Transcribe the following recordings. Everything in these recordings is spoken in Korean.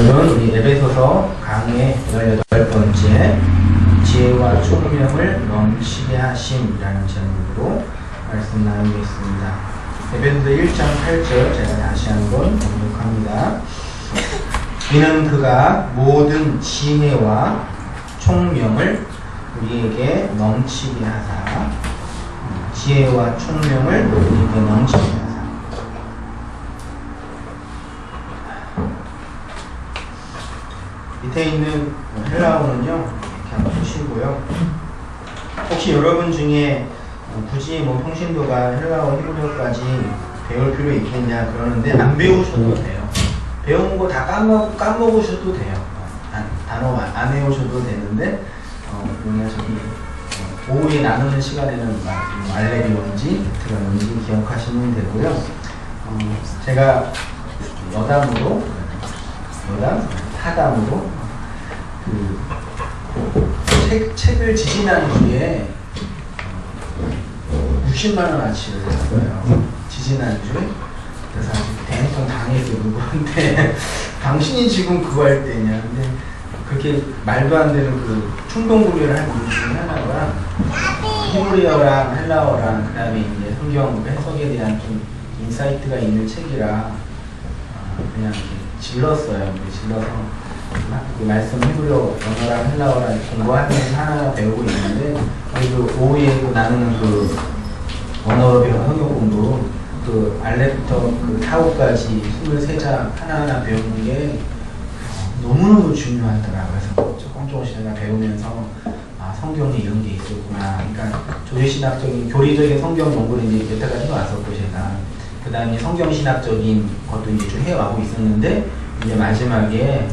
오늘은 우리 에베소서 강의 18번째 지혜와 총명을 넘치게 하심이라는 제목으로 말씀 나누겠습니다. 에베소서 1장 8절 제가 다시 한번 번역합니다. 이는 그가 모든 지혜와 총명을 우리에게 넘치게 하사 지혜와 총명을 우리에게 넘치게 하사 밑에 있는 헬라어는요 이렇게 한번 보시고요. 혹시 여러분 중에 굳이 평신도가 헬라어 히브리어까지 배울 필요 있겠냐 그러는데 안 배우셔도 돼요. 배운 거 다 까먹으셔도 돼요. 단어 안 외우셔도 되는데 그러면 저기 오후에 나누는 시간에는 알레비 뭔지 베트가 뭔지 기억하시면 되고요. 제가 타담으로 책을 지지난주에 60만원어치를 샀어요. 지지난주에. 그래서 아주 대행통 당했어요. 누구한테 당신이 지금 그거 할 때냐. 근데 그렇게 말도 안 되는 그 충동구매를 한 이유 중에 하나가 히브리어랑 헬라어랑 그 다음에 이제 성경 해석에 대한 좀 인사이트가 있는 책이라 그냥 이렇게 질렀어요. 질러서 그 말씀 히브리어 언어랑 헬라어랑 공부하면서 하나 배우고 있는데 그리고 오후에 나누는 그 언어로 배우는 성경 공부 그 알렙부터 그 타오까지 23장 하나하나 배우는 게 너무너무 중요하더라고요. 그래서 조금씩 제가 배우면서 성경에 이런 게 있었구나. 그러니까 조제신학적인 교리적인 성경 공부를 이제 여태까지 해왔었고 제가 그 다음에 성경신학적인 것도 이제 좀 해와고 있었는데 이제 마지막에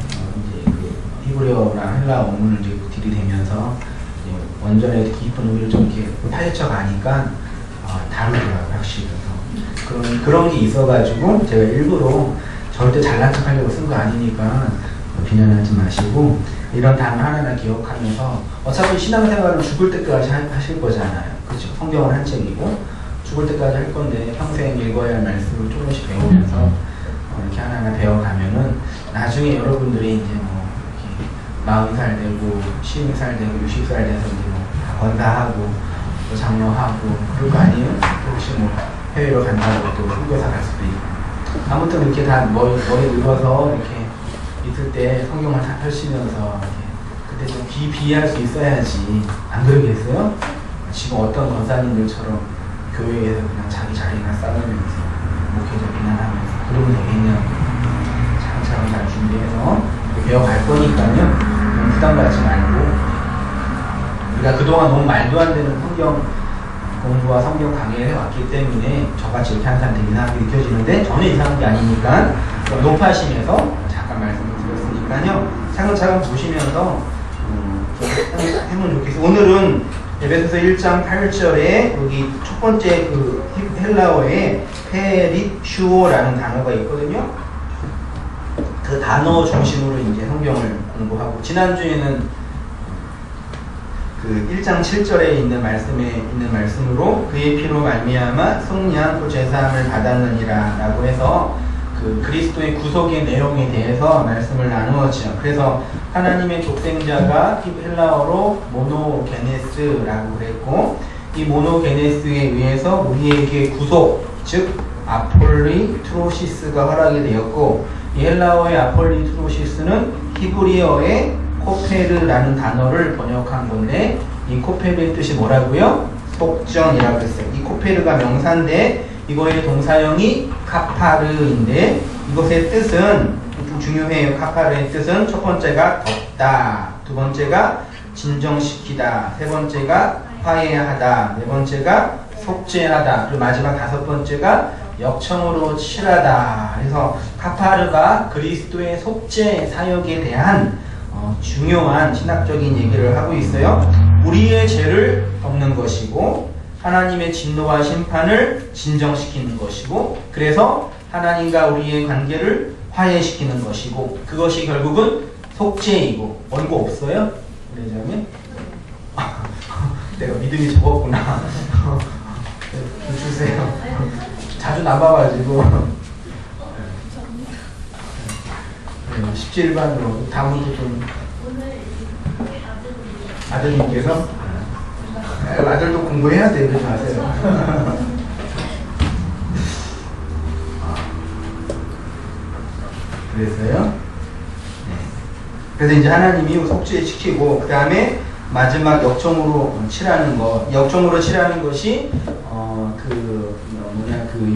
이제 그 히브리어랑 헬라어 원문을 이제 들이대면서 이제 원전의 깊은 의미를 좀 이렇게 파헤쳐 가니까 다르더라고요, 확실히. 그런 게 있어가지고 제가 일부러 절대 잘난 척 하려고 쓴 거 아니니까 비난하지 마시고 이런 단어 하나하나 기억하면서 어차피 신앙생활은 죽을 때까지 하실 거잖아요. 그렇죠? 성경은 한 책이고 죽을 때까지 할 건데 평생 읽어야 할 말씀을 조금씩 배우면서 이렇게 하나하나 배워가면은 나중에 여러분들이 이제 이렇게 40살 되고 50살 되고 60살 돼서 이제 다 권사하고 또 장로하고 그럴 거 아니에요? 혹시 해외로 간다고 또 선교사 갈 수도 있고 아무튼 이렇게 다 머리 늙어서 이렇게 있을 때 성경을 다 펼치면서 이렇게 그때 좀 비할 수 있어야지. 안 그러겠어요? 지금 어떤 권사님들처럼 교회에서 그냥 자기 자리나 쌓으면서 목회자 비난하면서 그러면 되겠냐고 차근차근 잘 준비해서 배워갈 거니까요. 부담 갖지 말고 우리가 그동안 너무 말도 안 되는 성경 공부와 성경 강의를 해왔기 때문에 저같이 이렇게 하는 사람들이 이상하게 느껴지는데 전혀 이상한 게 아니니까 높아지면서 잠깐 말씀을 드렸으니까요. 차근차근 보시면서 해보면 좋겠어요. 오늘은 에베소서 1장 8절에 여기 첫 번째 그 헬라어에 페리슈오라는 단어가 있거든요. 그 단어 중심으로 이제 성경을 공부하고 지난주에는 그 1장 7절에 있는 말씀으로 그의 피로 말미암아 속량 또 제사함을 받았느니라 라고 해서 그 그리스도의 구속의 내용에 대해서 말씀을 나누었죠. 그래서 하나님의 족생자가 헬라어로 모노게네스라고 그랬고 이 모노게네스에 의해서 우리에게 구속 즉 아폴리트로시스가 허락이 되었고 이 헬라어의 아폴리트로시스는 히브리어의 코페르라는 단어를 번역한 건데 이 코페르의 뜻이 뭐라고요? 속전이라고 했어요. 이 코페르가 명사인데 이거의 동사형이 카파르인데 이것의 뜻은 좀 중요해요. 카파르의 뜻은 첫 번째가 덮다, 두 번째가 진정시키다, 세 번째가 화해하다, 네 번째가 속죄하다, 그리고 마지막 다섯 번째가 역청으로 칠하다. 그래서 카파르가 그리스도의 속죄 사역에 대한 중요한 신학적인 얘기를 하고 있어요. 우리의 죄를 덮는 것이고 하나님의 진노와 심판을 진정시키는 것이고 그래서 하나님과 우리의 관계를 화해시키는 것이고 그것이 결국은 속죄이고 원고 없어요? 그러자면 내가 믿음이 적었구나. 주세요. 자주 나봐가지고 네, 십지일반으로 다음부터 좀 아드님께서 아들도 공부해야 돼 그러지 마세요. 그래서요. 네. 그래서 이제 하나님이 속죄 시키고 그 다음에 마지막 역정으로 칠하는 것, 역정으로 칠하는 것이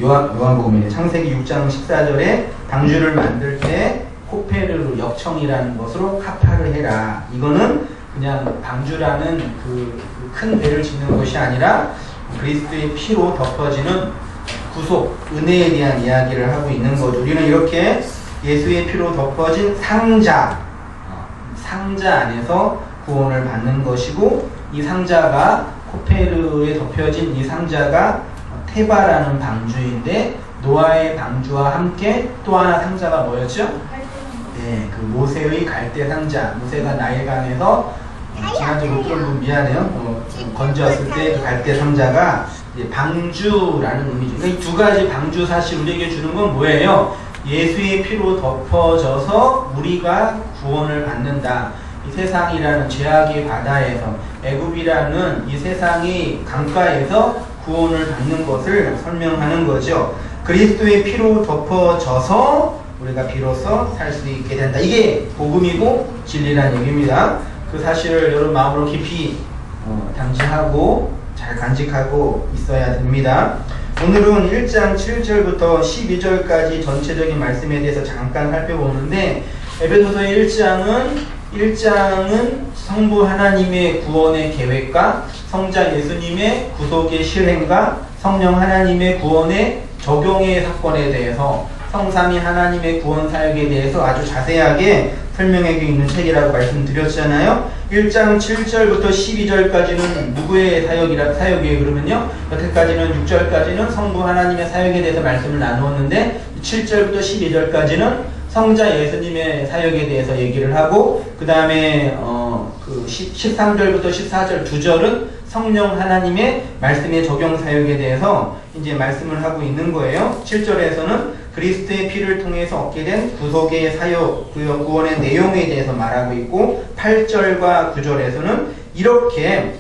요한복음의 창세기 6장 14절에 방주를 만들 때 코페르 역청이라는 것으로 카파를 해라. 이거는 그냥 방주라는 그 큰 배를 짓는 것이 아니라 그리스도의 피로 덮어지는 구속, 은혜에 대한 이야기를 하고 있는 거죠. 우리는 이렇게 예수의 피로 덮어진 상자 안에서 구원을 받는 것이고, 이 상자가 코페르에 덮여진 이 상자가 테바라는 방주인데, 노아의 방주와 함께 또 하나 상자가 뭐였죠? 네, 그 모세의 갈대 상자. 모세가 나일강에서 지난주 목소리도 미안해요. 건졌을 때 그 갈대 상자가 이제 방주라는 의미죠. 그러니까 이 두 가지 방주 사실 우리에게 주는 건 뭐예요? 예수의 피로 덮어져서 우리가 구원을 받는다. 이 세상이라는 죄악의 바다에서, 애굽이라는 이 세상의 강가에서 구원을 받는 것을 설명하는 거죠. 그리스도의 피로 덮어져서 우리가 비로소 살 수 있게 된다. 이게 복음이고 진리란 얘기입니다. 그 사실을 여러분 마음으로 깊이 당시하고 잘 간직하고 있어야 됩니다. 오늘은 1장 7절부터 12절까지 전체적인 말씀에 대해서 잠깐 살펴보는데, 에베소서의 1장은 성부 하나님의 구원의 계획과 성자 예수님의 구속의 실행과 성령 하나님의 구원의 적용의 사건에 대해서, 성삼위 하나님의 구원 사역에 대해서 아주 자세하게 설명하고 있는 책이라고 말씀드렸잖아요. 1장 7절부터 12절까지는 누구의 사역이에요? 그러면요, 여태까지는 6절까지는 성부 하나님의 사역에 대해서 말씀을 나누었는데, 7절부터 12절까지는 성자 예수님의 사역에 대해서 얘기를 하고, 그 다음에 13절부터 14절 2절은 성령 하나님의 말씀의 적용 사역에 대해서 이제 말씀을 하고 있는 거예요. 7절에서는 그리스도의 피를 통해서 얻게 된 구속의 사역, 구원의 내용에 대해서 말하고 있고, 8절과 9절에서는 이렇게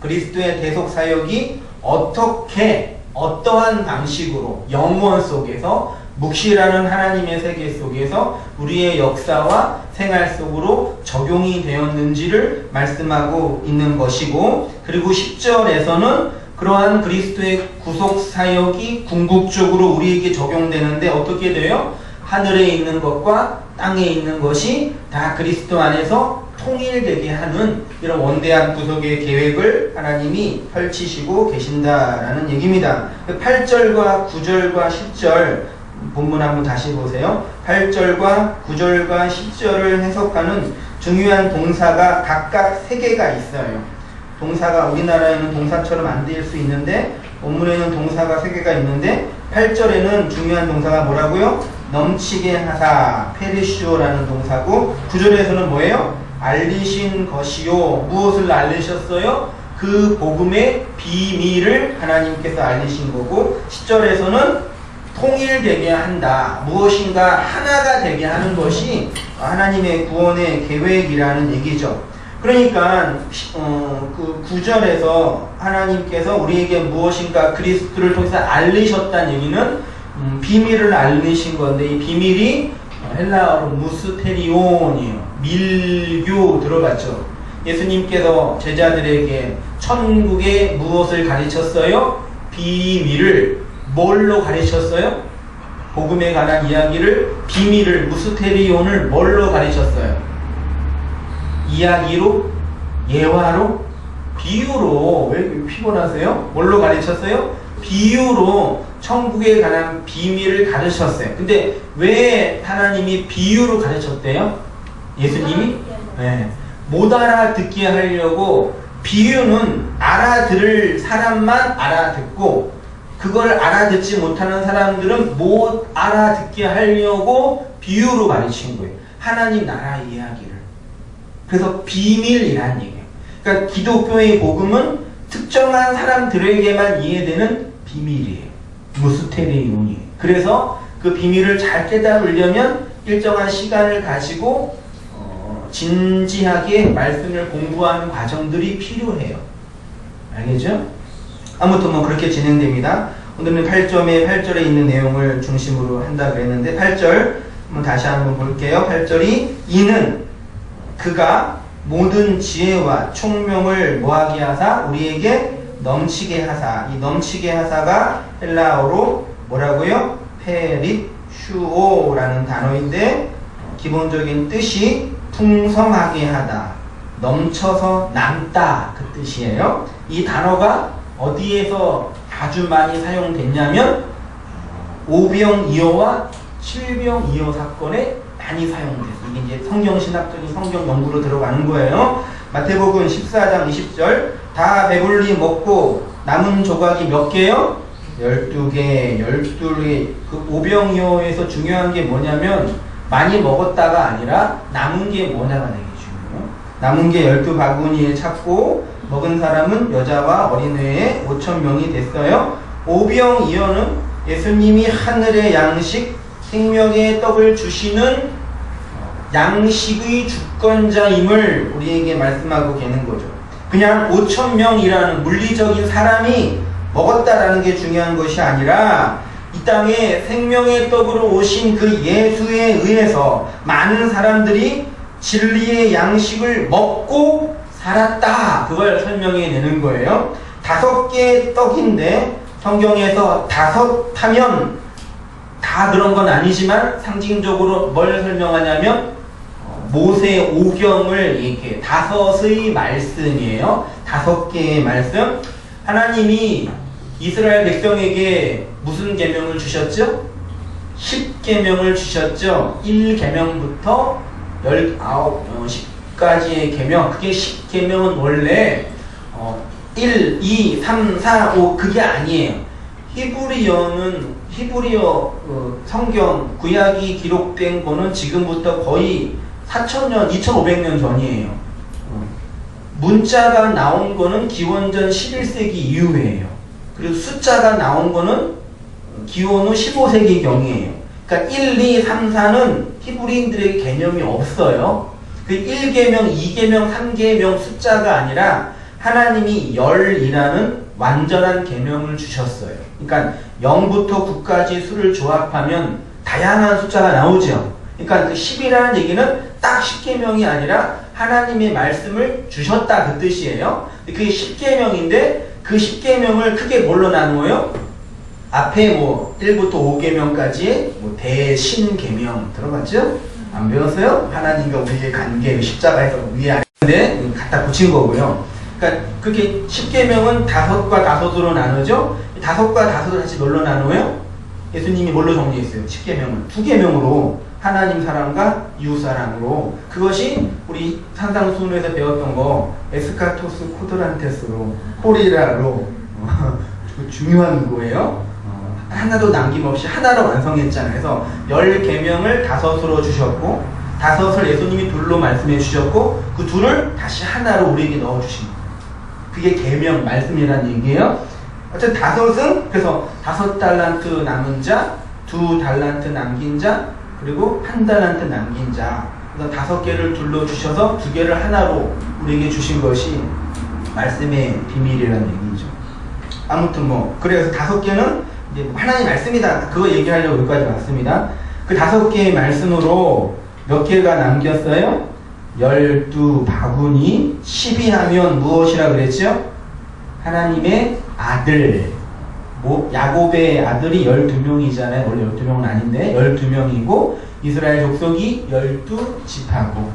그리스도의 대속 사역이 어떠한 방식으로 영원 속에서, 묵시라는 하나님의 세계 속에서 우리의 역사와 생활 속으로 적용이 되었는지를 말씀하고 있는 것이고, 그리고 10절에서는 그러한 그리스도의 구속 사역이 궁극적으로 우리에게 적용되는데 어떻게 돼요? 하늘에 있는 것과 땅에 있는 것이 다 그리스도 안에서 통일되게 하는 이런 원대한 구속의 계획을 하나님이 펼치시고 계신다라는 얘기입니다. 8절과 9절과 10절 본문 한번 다시 보세요. 8절과 9절과 10절을 해석하는 중요한 동사가 각각 3개가 있어요. 동사가 우리나라에는 동사처럼 안 될 수 있는데, 원문에는 동사가 3개가 있는데, 8절에는 중요한 동사가 뭐라고요? 넘치게 하사, 페리시오라는 동사고, 9절에서는 뭐예요? 알리신 것이요. 무엇을 알리셨어요? 그 복음의 비밀을 하나님께서 알리신 거고, 10절에서는 통일되게 한다. 무엇인가 하나가 되게 하는 것이 하나님의 구원의 계획이라는 얘기죠. 그러니까 그 9절에서 하나님께서 우리에게 무엇인가 그리스도를 통해서 알리셨다는 얘기는 비밀을 알리신 건데, 이 비밀이 헬라어로 무스테리온이에요. 밀교 들어봤죠? 예수님께서 제자들에게 천국의 무엇을 가르쳤어요? 비밀을. 뭘로 가르쳤어요? 복음에 관한 이야기를, 비밀을, 무스테리온을 뭘로 가르쳤어요? 이야기로? 예화로? 비유로. 왜 피곤하세요? 뭘로 가르쳤어요? 비유로 천국에 관한 비밀을 가르쳤어요. 근데 왜 하나님이 비유로 가르쳤대요? 예수님이? 네. 못 알아듣게 하려고. 비유는 알아들을 사람만 알아듣고, 그걸 알아듣지 못하는 사람들은 못 알아듣게 하려고 비유로 가르친 거예요. 하나님 나라 이야기를. 그래서 비밀이란 얘기예요. 그러니까 기독교의 복음은 특정한 사람들에게만 이해되는 비밀이에요. 무스테리온이에요. 그래서 그 비밀을 잘 깨달으려면 일정한 시간을 가지고 진지하게 말씀을 공부하는 과정들이 필요해요. 알겠죠? 아무튼 뭐 그렇게 진행됩니다. 오늘은 8절에 있는 내용을 중심으로 한다 그랬는데 8절 한번 다시 한번 볼게요. 8절이 이는 그가 모든 지혜와 총명을 뭐하게 하사 우리에게 넘치게 하사, 이 넘치게 하사가 헬라어로 뭐라고요? 페릿슈오라는 단어인데 기본적인 뜻이 풍성하게 하다, 넘쳐서 남다 그 뜻이에요. 이 단어가 어디에서 아주 많이 사용됐냐면 오병이어와 칠병이어 사건에 많이 사용됐어요. 이게 이제 성경신학적인 성경 연구로 들어가는 거예요. 마태복음 14장 20절 다 배불리 먹고 남은 조각이 몇 개요? 12개. 그 오병이어에서 중요한 게 뭐냐면 많이 먹었다가 아니라 남은 게 뭐냐가 되게 중요해요. 남은 게 12바구니에 찼고 먹은 사람은 여자와 어린애에 5,000명이 됐어요. 오병이어는 예수님이 하늘의 양식, 생명의 떡을 주시는 양식의 주권자임을 우리에게 말씀하고 계는 거죠. 그냥 5,000명이라는 물리적인 사람이 먹었다라는 게 중요한 것이 아니라 이 땅에 생명의 떡으로 오신 그 예수에 의해서 많은 사람들이 진리의 양식을 먹고 살았다. 그걸 설명해 내는 거예요. 5개의 떡인데 성경에서 5 하면 다 그런 건 아니지만 상징적으로 뭘 설명하냐면 모세 오경을 이렇게 5의 말씀이에요. 5개의 말씀. 하나님이 이스라엘 백성에게 무슨 계명을 주셨죠? 10계명을 주셨죠. 1계명부터 10가지의 계명. 그게 10계명은 원래 1, 2, 3, 4, 5 그게 아니에요. 히브리어 성경 구약이 기록된 거는 지금부터 거의 4,000년, 2,500년 전이에요. 문자가 나온 거는 기원전 11세기 이후에요. 그리고 숫자가 나온 거는 기원 후 15세기경이에요. 그러니까 1, 2, 3, 4는 히브리인들에게 개념이 없어요. 그 1계명, 2계명, 3계명 숫자가 아니라 하나님이 열이라는 완전한 계명을 주셨어요. 그러니까 0부터 9까지 수를 조합하면 다양한 숫자가 나오죠. 그러니까 그 10이라는 얘기는 딱 10계명이 아니라 하나님의 말씀을 주셨다 그 뜻이에요. 그게 10계명인데 그 10계명을 크게 뭘로 나누어요? 앞에 뭐 1부터 5계명까지 뭐 대신계명 들어봤죠? 안 배웠어요? 하나님과 우리의 관계 십자가에서 위에 아래인데 갖다 붙인 거고요. 그러니까 그게 10계명은 5과 5으로 나누죠? 5과 5를 다시 뭘로 나누어요? 예수님이 뭘로 정리했어요? 10계명은 2계명으로 하나님 사랑과 이웃 사랑으로. 그것이 우리 산상수훈에서 배웠던 거 에스카토스 코드란테스로 코리라로 중요한 거예요. 하나도 남김없이 하나로 완성했잖아요. 그래서 10계명을 5으로 주셨고 5을 예수님이 둘로 말씀해 주셨고 그 둘을 다시 하나로 우리에게 넣어 주신 거예요. 그게 계명 말씀이라는 얘기예요. 어쨌든 5은 그래서 5달란트 남은 자, 2달란트 남긴 자, 그리고 1달란트 남긴 자. 그래서 5개를 둘러 주셔서 2개를 하나로 우리에게 주신 것이 말씀의 비밀이라는 얘기죠. 아무튼 뭐 그래서 5개는 이제 하나님 말씀이다. 그거 얘기하려고 여기까지 왔습니다. 그 5개의 말씀으로 몇 개가 남겼어요? 12바구니. 10이 하면 무엇이라 그랬죠? 하나님의 아들. 뭐 야곱의 아들이 12명이잖아요. 원래 12명은 아닌데 12명이고 이스라엘 족속이 12지파고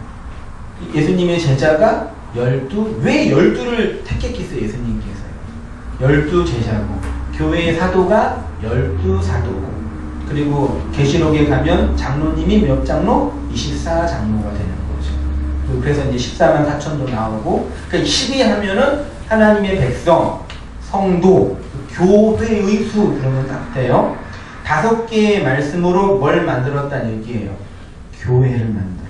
예수님의 제자가 12. 왜 12를 택했겠어요? 예수님께서요. 12제자고 교회의 사도가 12사도고 그리고 계시록에 가면 장로님이 몇 장로? 24장로가 되는 거죠. 그래서 이제 14만 4천도 나오고 그러니까 12 하면은 하나님의 백성, 성도, 교회의 수 그러면 딱 돼요. 5개의 말씀으로 뭘 만들었다는 얘기예요? 교회를 만들었다.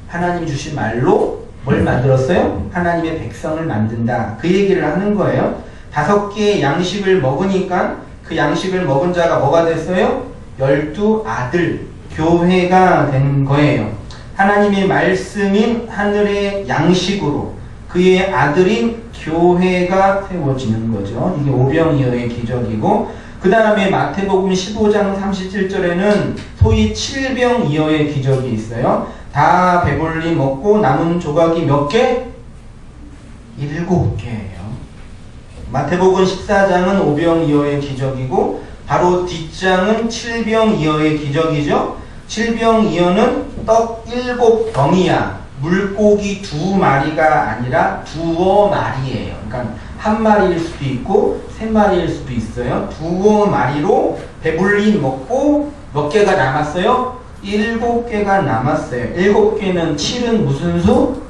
하나님 주신 말로 뭘 만들었어요? 하나님의 백성을 만든다. 그 얘기를 하는 거예요. 5개의 양식을 먹으니까 그 양식을 먹은 자가 뭐가 됐어요? 12아들. 교회가 된 거예요. 하나님의 말씀인 하늘의 양식으로 그의 아들인 교회가 세워지는 거죠. 이게 오병이어의 기적이고, 그 다음에 마태복음 15장 37절에는 소위 칠병이어의 기적이 있어요. 다 배불리 먹고 남은 조각이 몇 개? 7개예요. 마태복음 14장은 오병이어의 기적이고, 바로 뒷장은 칠병이어의 기적이죠. 칠병이어는 떡 7덩이야. 물고기 2마리가 아니라 2마리예요. 그러니까 1마리일 수도 있고 3마리일 수도 있어요. 2마리로 배불리 먹고 몇 개가 남았어요? 7개가 남았어요. 7개는 7은 무슨 수?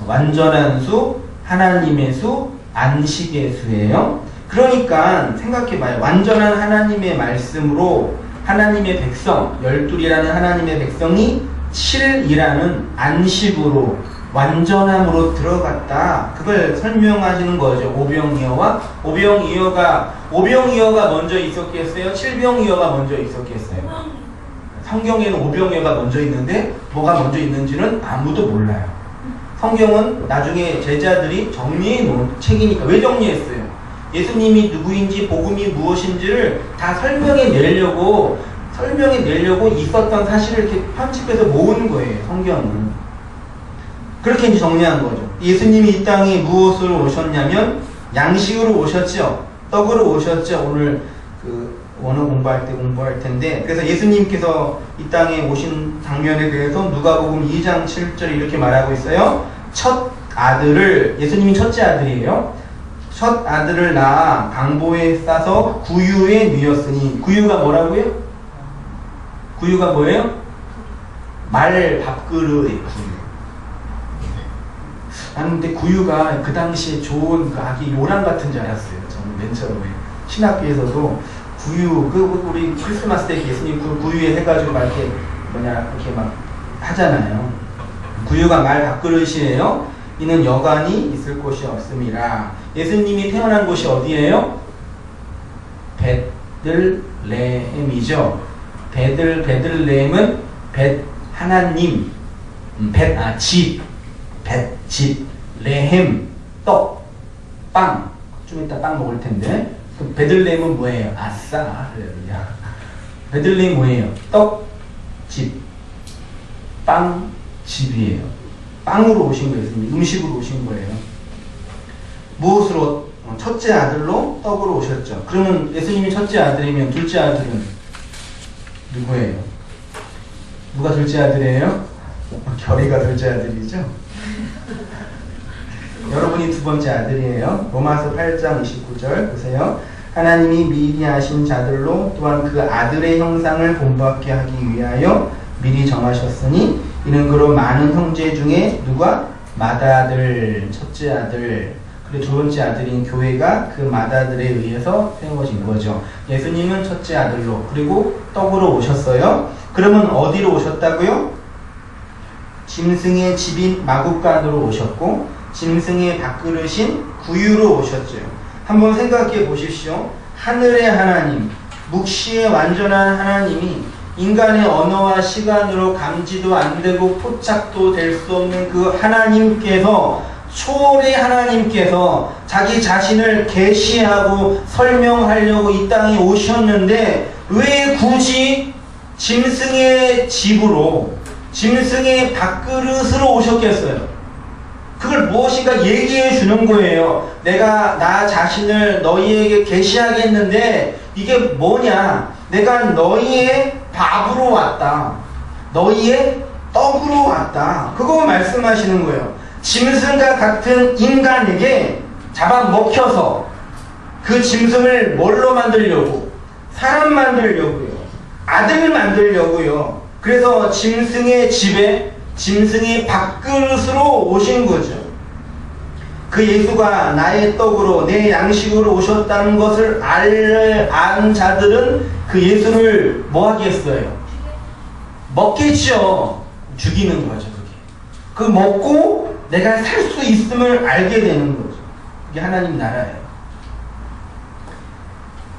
완전한 수, 하나님의 수, 안식의 수예요. 그러니까 생각해봐요. 완전한 하나님의 말씀으로 하나님의 백성, 12이라는 하나님의 백성이 7이라는 안식으로, 완전함으로 들어갔다. 그걸 설명하시는 거죠. 오병이어와 오병이어가 먼저 있었겠어요? 칠병이어가 먼저 있었겠어요? 성경에는 오병이어가 먼저 있는데 뭐가 먼저 있는지는 아무도 몰라요. 성경은 나중에 제자들이 정리해 놓은 책이니까. 왜 정리했어요? 예수님이 누구인지 복음이 무엇인지를 다 설명해 내려고 있었던 사실을 이렇게 편집해서 모은 거예요. 성경은. 그렇게 이제 정리한 거죠. 예수님이 이 땅에 무엇으로 오셨냐면 양식으로 오셨죠. 떡으로 오셨죠. 오늘 원어 공부할 때 공부할 텐데, 그래서 예수님께서 이 땅에 오신 장면에 대해서 누가복음 2장 7절에 이렇게 말하고 있어요. 첫 아들을, 예수님이 첫째 아들이에요. 첫 아들을 낳아 강보에 싸서 구유에 누였으니, 구유가 뭐라고요? 구유가 뭐예요? 말 밥그릇의 구유. 나는 근데 구유가 그 당시에 좋은 그 아기 요람 같은 줄 알았어요. 저는 맨 처음에 신학교에서도 구유, 우리 크리스마스 때 예수님 구유에 해가지고 막 이렇게 이렇게 막 하잖아요. 구유가 말 밥그릇이에요. 이는 여관이 있을 곳이 없음이라. 예수님이 태어난 곳이 어디예요? 베들레헴이죠. 베들레헴은 하나님, 집, 레헴, 떡, 빵. 좀 이따 빵 먹을 텐데. 그 베들레헴은 뭐예요? 아싸, 할렐루야. 베들레헴 뭐예요? 떡, 집, 빵, 집이에요. 빵으로 오신 거예요. 음식으로 오신 거예요. 무엇으로? 첫째 아들로 떡으로 오셨죠. 그러면 예수님이 첫째 아들이면 둘째 아들은 누구예요? 누가 둘째 아들이에요? 결의가 둘째 아들이죠. 여러분이 두 번째 아들이에요. 로마서 8장 29절 보세요. 하나님이 미리 하신 자들로 또한 그 아들의 형상을 본받게 하기 위하여 미리 정하셨으니, 이는 그로 많은 형제 중에 누가? 맏아들, 첫째 아들, 그리고 두 번째 아들인 교회가 그 맏아들에 의해서 세워진 거죠. 예수님은 첫째 아들로, 그리고 떡으로 오셨어요. 그러면 어디로 오셨다고요? 짐승의 집인 마구간으로 오셨고, 짐승의 밥그릇인 구유로 오셨죠. 한번 생각해 보십시오. 하늘의 하나님, 묵시의 완전한 하나님이 인간의 언어와 시간으로 감지도 안 되고 포착도 될 수 없는 그 하나님께서, 초월의 하나님께서 자기 자신을 계시하고 설명하려고 이 땅에 오셨는데, 왜 굳이 짐승의 집으로, 짐승의 밥그릇으로 오셨겠어요? 그걸 무엇인가 얘기해 주는 거예요. 내가 나 자신을 너희에게 계시하겠는데, 이게 뭐냐? 내가 너희의 밥으로 왔다. 너희의 떡으로 왔다. 그거 말씀하시는 거예요. 짐승과 같은 인간에게 잡아먹혀서 그 짐승을 뭘로 만들려고? 사람 만들려고요. 아들 만들려고요. 그래서 짐승의 집에, 짐승의 밥그릇으로 오신 거죠. 그 예수가 나의 떡으로, 내 양식으로 오셨다는 것을 안 자들은 그 예수를 뭐 하겠어요? 먹겠죠. 죽이는 거죠. 그 먹고 내가 살 수 있음을 알게 되는 거죠. 그게 하나님 나라예요.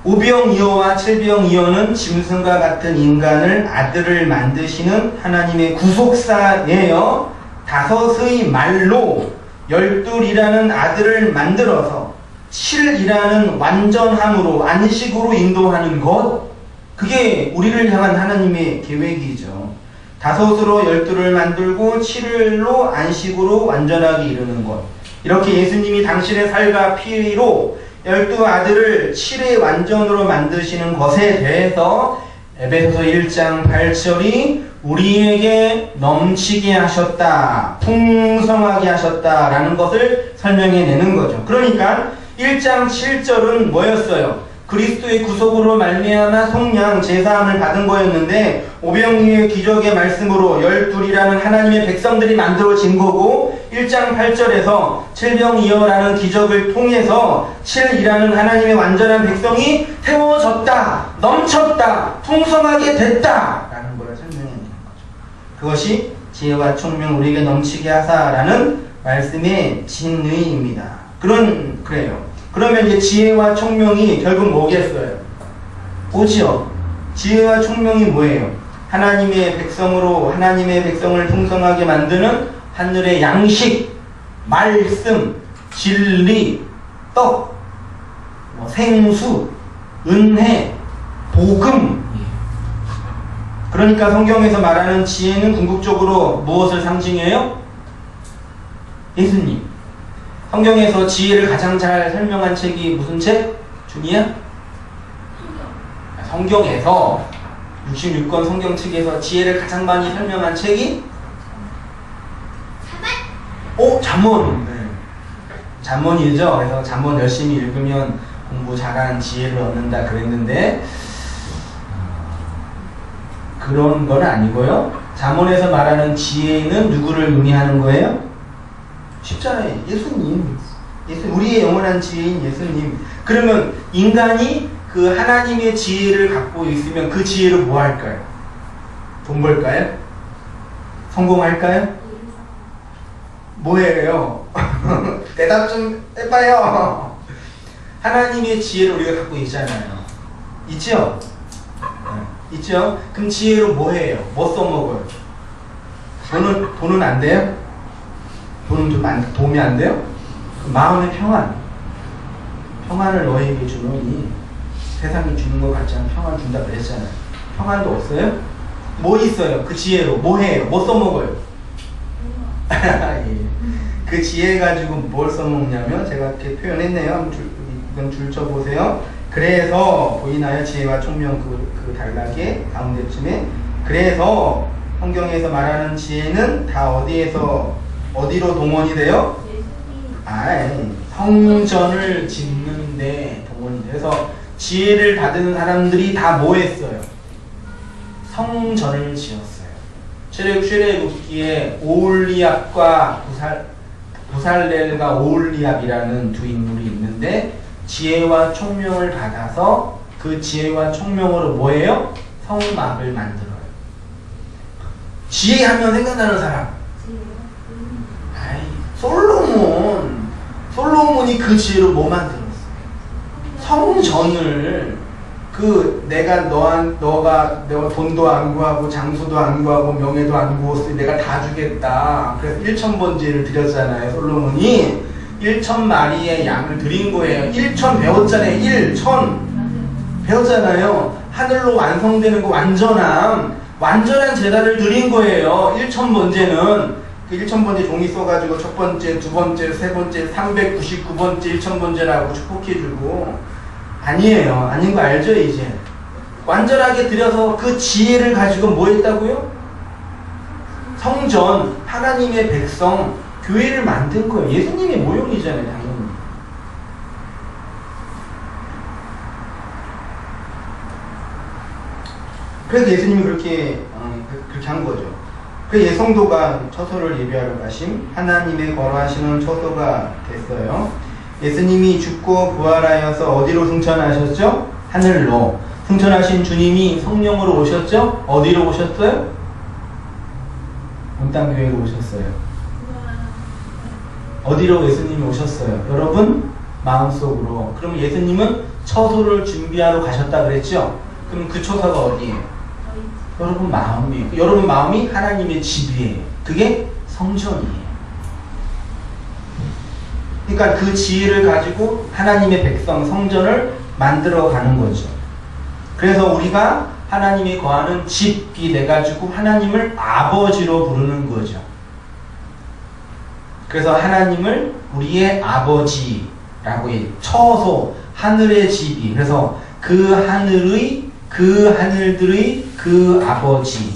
오병이어와 칠병이어는 짐승과 같은 인간을 아들을 만드시는 하나님의 구속사예요. 다섯의 말로 열둘이라는 아들을 만들어서 7이라는 완전함으로 안식으로 인도하는 것, 그게 우리를 향한 하나님의 계획이죠. 다섯으로 열둘을 만들고 7로 안식으로 완전하게 이루는 것. 이렇게 예수님이 당신의 살과 피로 12 아들을 7의 완전으로 만드시는 것에 대해서 에베소서 1장 8절이 우리에게 넘치게 하셨다, 풍성하게 하셨다라는 것을 설명해내는 거죠. 그러니까 1장 7절은 뭐였어요? 그리스도의 구속으로 말미암아 속량 제사함을 받은 거였는데, 오병이어의 기적의 말씀으로 12이라는 하나님의 백성들이 만들어진 거고, 1장 8절에서 칠병이어라는 기적을 통해서 7이라는 하나님의 완전한 백성이 태워졌다, 넘쳤다, 풍성하게 됐다 라는 걸 설명해내는 거죠. 그것이 지혜와 총명 우리에게 넘치게 하사라는 말씀의 진의입니다. 그래요. 그러면 이제 지혜와 총명이 결국 뭐겠어요? 오지요. 지혜와 총명이 뭐예요? 하나님의 백성으로 하나님의 백성을 풍성하게 만드는 하늘의 양식, 말씀, 진리, 떡, 생수, 은혜, 복음. 그러니까 성경에서 말하는 지혜는 궁극적으로 무엇을 상징해요? 예수님. 성경에서 지혜를 가장 잘 설명한 책이 무슨 책? 준이야? 성경에서 66권 성경책에서 지혜를 가장 많이 설명한 책이? 잠언. 네. 잠언이죠. 그래서 잠언 열심히 읽으면 공부 잘한 지혜를 얻는다 그랬는데 그런 건 아니고요. 잠언에서 말하는 지혜는 누구를 의미하는 거예요? 쉽잖아요. 예수님. 우리의 영원한 지혜인 예수님. 그러면 인간이 그 하나님의 지혜를 갖고 있으면 그 지혜로 뭐 할까요? 돈 벌까요? 성공할까요? 뭐예요? 대답 좀 해봐요. 하나님의 지혜를 우리가 갖고 있잖아요. 있죠? 네. 있죠? 그럼 지혜로 뭐 해요? 뭐 써먹어요? 돈은 안 돼요? 돈은 도움이 안 돼요? 마음의 평안을 너에게 주노니 세상이 주는 것 같지 않은 평안 준다 그랬잖아요. 평안도 없어요? 뭐 있어요? 그 지혜로 뭐 해요? 뭐 써먹어요? 예. 그 지혜 가지고 뭘 써먹냐면 제가 이렇게 표현했네요. 이건 줄 쳐보세요. 그래서 보이나요? 지혜와 총명 그 단락의 가운데쯤에. 그래서 성경에서 말하는 지혜는 다 어디로 동원이 돼요? 성전을 짓는데 동원이 돼서 지혜를 받은 사람들이 다 뭐 했어요? 성전을 지었어요. 출애굽기에 오홀리압과 부살렐과 오홀리압이라는 두 인물이 있는데 지혜와 총명을 받아서 그 지혜와 총명으로 뭐예요? 성막을 만들어요. 지혜하면 생각나는 사람. 솔로몬이 그 지혜로 뭐 만들었어? 성전을 내가 돈도 안 구하고 장수도 안 구하고 명예도 안 구했으니 내가 다 주겠다. 그래서 1,000번제를 드렸잖아요. 솔로몬이 1,000마리의 양을 드린 거예요. 1,000 배웠잖아요. 1,000 배웠잖아요. 하늘로 완성되는 거 완전한 제사를 드린 거예요. 1,000번제는 그 1,000번째 종이 써가지고 첫 번째, 두 번째, 세 번째, 399번째 1,000번째라고 축복해주고. 아니에요. 아닌 거 알죠, 이제? 완전하게 드려서 그 지혜를 가지고 뭐 했다고요? 성전, 하나님의 백성, 교회를 만든 거예요. 예수님의 모형이잖아요, 당연히. 그래서 예수님이 그렇게 한 거죠. 그 예성도가 처소를 예비하러 가심, 하나님의 거하시는 처소가 됐어요. 예수님이 죽고 부활하여서 어디로 승천하셨죠? 하늘로. 승천하신 주님이 성령으로 오셨죠? 어디로 오셨어요? 본땅교회로 오셨어요. 어디로 예수님이 오셨어요? 여러분, 마음속으로. 그럼 예수님은 처소를 준비하러 가셨다 그랬죠? 그럼 그 처소가 어디예요? 여러분 마음이에요. 여러분 마음이 하나님의 집이에요. 그게 성전이에요. 그러니까 그 지혜를 가지고 하나님의 백성 성전을 만들어 가는 거죠. 그래서 우리가 하나님이 거하는 집이 돼가지고 하나님을 아버지로 부르는 거죠. 그래서 하나님을 우리의 아버지라고 해요. 처소, 하늘의 집이. 그래서 그 하늘의, 그 하늘들의 그 아버지.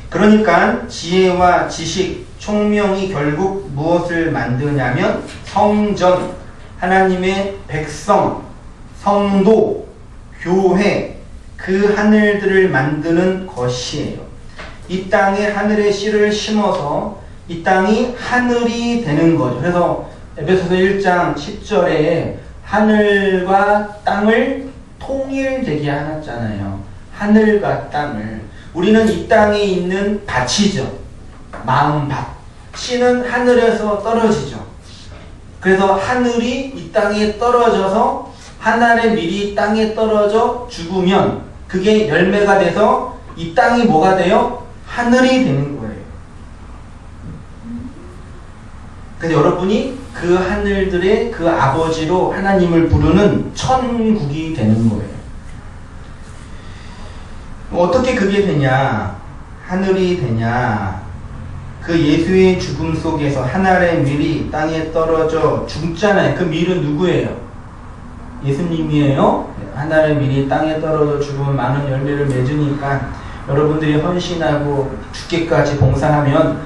그러니까 지혜와 지식, 총명이 결국 무엇을 만드냐면 성전, 하나님의 백성, 성도, 교회, 그 하늘들을 만드는 것이에요. 이 땅에 하늘의 씨를 심어서 이 땅이 하늘이 되는 거죠. 그래서 에베소서 1장 10절에 하늘과 땅을 통일되게 해놨잖아요. 하늘과 땅을. 우리는 이 땅에 있는 밭이죠. 마음밭. 씨는 하늘에서 떨어지죠. 그래서 하늘이 이 땅에 떨어져서 하늘의 밀이 땅에 떨어져 죽으면 그게 열매가 돼서 이 땅이 뭐가 돼요? 하늘이 되는 거예요. 그래서 여러분이 그 하늘들의 그 아버지로 하나님을 부르는 천국이 되는 거예요. 어떻게 그게 되냐? 하늘이 되냐? 그 예수의 죽음 속에서 하늘의 밀이 땅에 떨어져 죽잖아요. 그 밀은 누구예요? 예수님이에요. 하늘의 밀이 땅에 떨어져 죽으면 많은 열매를 맺으니까 여러분들이 헌신하고 죽기까지 봉사하면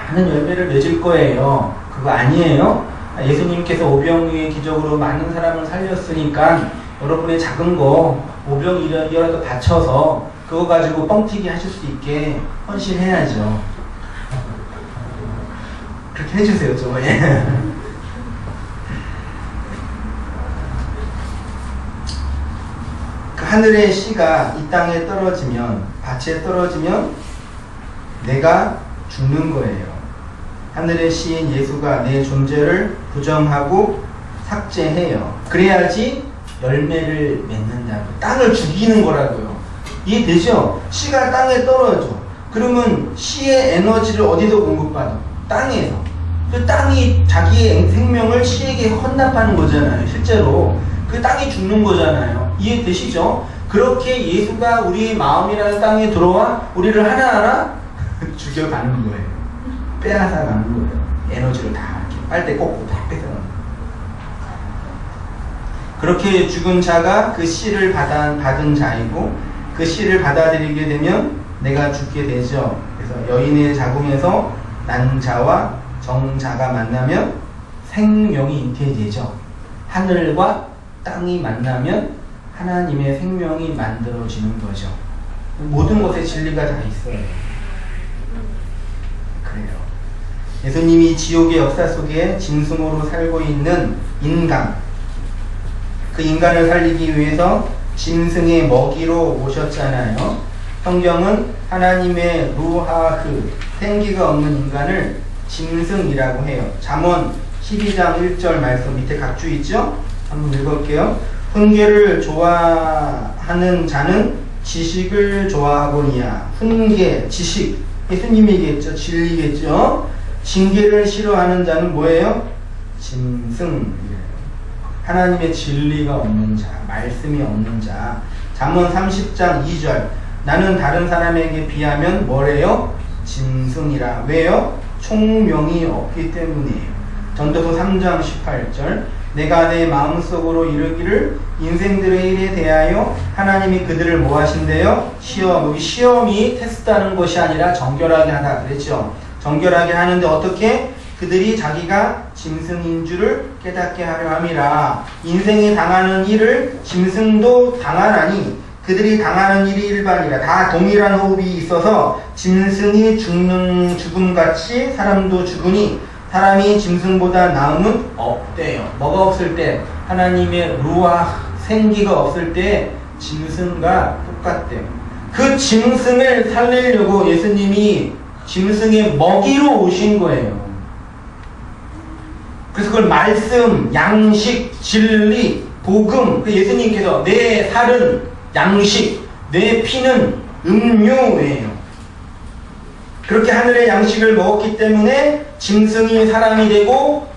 많은 열매를 맺을 거예요. 그거 아니에요? 예수님께서 오병이의 기적으로 많은 사람을 살렸으니까 여러분의 작은 거 오병이라도 바쳐서 그거 가지고 뻥튀기 하실 수 있게 헌신해야죠. 그렇게 해주세요, 좀. 예. 그 하늘의 씨가 이 땅에 떨어지면, 밭에 떨어지면 내가 죽는 거예요. 하늘의 씨인 예수가 내 존재를 부정하고 삭제해요. 그래야지 열매를 맺는다고. 땅을 죽이는 거라고요. 이해되죠? 씨가 땅에 떨어져. 그러면 씨의 에너지를 어디서 공급받아? 땅에서. 그 땅이 자기의 생명을 씨에게 헌납하는 거잖아요. 실제로. 그 땅이 죽는 거잖아요. 이해되시죠? 그렇게 예수가 우리의 마음이라는 땅에 들어와 우리를 하나하나 죽여가는 거예요. 빼앗아가는 거예요. 에너지를 다 이렇게 빨대 꽂고 다 뺏어가는 거예요. 그렇게 죽은 자가 그 씨를 받은 자이고 그 씨를 받아들이게 되면 내가 죽게 되죠. 그래서 여인의 자궁에서 난 자와 정자가 만나면 생명이 잉태되죠. 하늘과 땅이 만나면 하나님의 생명이 만들어지는 거죠. 모든 것에 진리가 다 있어요. 그래요. 예수님이 지옥의 역사 속에 짐승으로 살고 있는 인간, 그 인간을 살리기 위해서 짐승의 먹이로 오셨잖아요. 성경은 하나님의 루하흐, 생기가 없는 인간을 짐승이라고 해요. 잠언 12장 1절 말씀 밑에 각주 있죠? 한번 읽을게요. 훈계를 좋아하는 자는 지식을 좋아하거니와 훈계, 지식, 예수님이겠죠. 진리겠죠. 징계를 싫어하는 자는 뭐예요? 짐승. 하나님의 진리가 없는 자, 말씀이 없는 자. 잠언 30장 2절. 나는 다른 사람에게 비하면 뭐래요? 짐승이라. 왜요? 총명이 없기 때문이에요. 전도서 3장 18절. 내가 내 마음속으로 이르기를 인생들의 일에 대하여 하나님이 그들을 뭐 하신대요? 시험. 여기 시험이 테스트하는 것이 아니라 정결하게 하다 그랬죠. 정결하게 하는데 어떻게? 그들이 자기가 짐승인 줄을 깨닫게 하려 함이라. 인생에 당하는 일을 짐승도 당하나니 그들이 당하는 일이 일반이라. 다 동일한 호흡이 있어서 짐승이 죽음같이 사람도 죽으니 사람이 짐승보다 나음은 없대요. 뭐가 없을 때? 하나님의 루아 생기가 없을 때 짐승과 똑같대요. 그 짐승을 살리려고 예수님이 짐승의 먹이로 오신 거예요. 그래서 그걸 말씀, 양식, 진리, 복음. 예수님께서 내 살은 양식, 내 피는 음료예요. 그렇게 하늘의 양식을 먹었기 때문에 짐승이 사람이 되고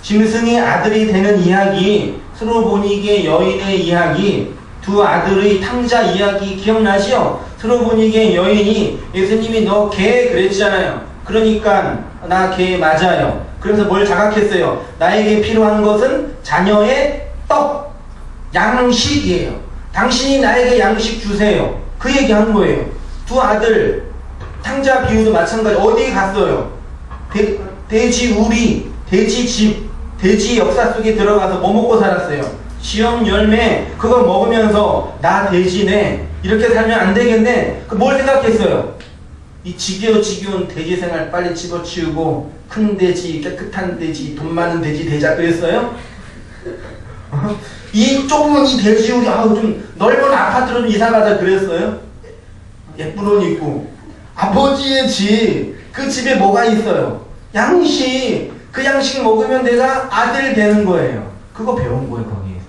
짐승이 아들이 되는 이야기, 스로보니게 여인의 이야기, 두 아들의 탕자 이야기 기억나시죠? 스로보니게 여인이 예수님이 너 개 그랬잖아요. 그러니까 나 개 맞아요. 그래서 뭘 자각했어요? 나에게 필요한 것은 자녀의 떡, 양식이에요. 당신이 나에게 양식 주세요. 그 얘기 한 거예요. 두 아들 탕자 비유도 마찬가지. 어디 갔어요? 돼지 우리, 돼지 집, 돼지 역사 속에 들어가서 뭐 먹고 살았어요? 지역 열매 그거 먹으면서 나 돼지네 이렇게 살면 안 되겠네. 뭘 생각했어요? 이 지겨운 돼지 생활 빨리 집어치우고 큰 돼지, 깨끗한 돼지, 돈 많은 돼지 되자 그랬어요? 이 좁은 이 돼지 우리 좀 넓은 아파트로 좀 이사 가자 그랬어요? 예쁜 옷 입고 아버지의 집, 그 집에 뭐가 있어요? 양식. 그 양식 먹으면 내가 아들 되는 거예요. 그거 배운 거예요, 거기에서.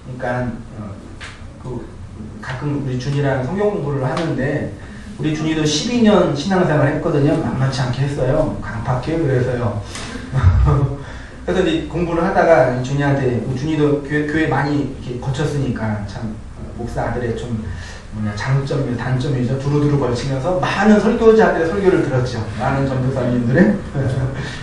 그러니까 가끔 우리 준이랑 성경 공부를 하는데 우리 준이도 12년 신앙생활 했거든요. 만만치 않게 했어요. 강팍해 그래서요. 그래서 이제 공부를 하다가 준이한테 준이도 교회 많이 이렇게 거쳤으니까 참 목사 아들의 좀 장점이죠, 단점이죠. 두루두루 걸치면서 많은 설교자들의 설교를 들었죠. 많은 전도사님들의.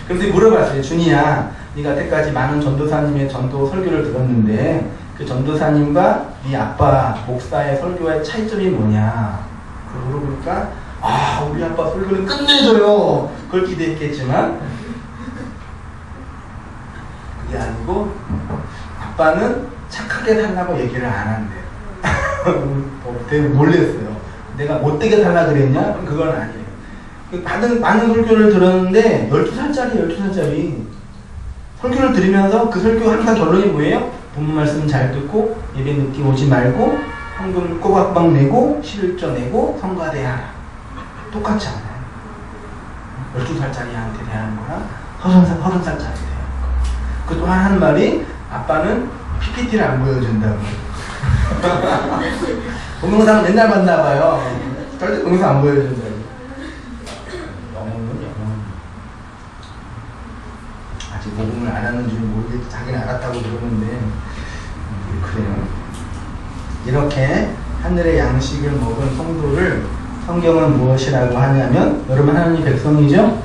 그래서 물어봤어요. 준이야, 네가 때까지 많은 전도사님의 전도 설교를 들었는데 그 전도사님과 네 아빠 목사의 설교의 차이점이 뭐냐? 그걸 물어보니까 우리 아빠 설교는 끝내줘요. 그걸 기대했겠지만 그게 아니고 아빠는 착하게 살라고 얘기를 안 한대요. 되게 놀랬어요. 내가 못되게 살라 그랬냐? 그건 아니에요. 많은 설교를 들었는데 12살짜리 설교를 들으면서 그 설교 항상 결론이 뭐예요? 본문 말씀 잘 듣고 예배 늦게 오지 말고 헌금 꼬박박 내고 11조 내고 성가대하라. 똑같지 않아요. 12살짜리한테 대하는 거랑 30살짜리 대하는 거. 그 또한 한 말이 아빠는 PPT를 안 보여준다고. 동영상 맨날 봤나봐요. 절대 동영상 안 보여준다고. 영어는 아직 복음을 알았는지는 모르겠지. 자기는 알았다고 그러는데 그래요. 이렇게 하늘의 양식을 먹은 성도를 성경은 무엇이라고 하냐면, 여러분 하나님 백성이죠?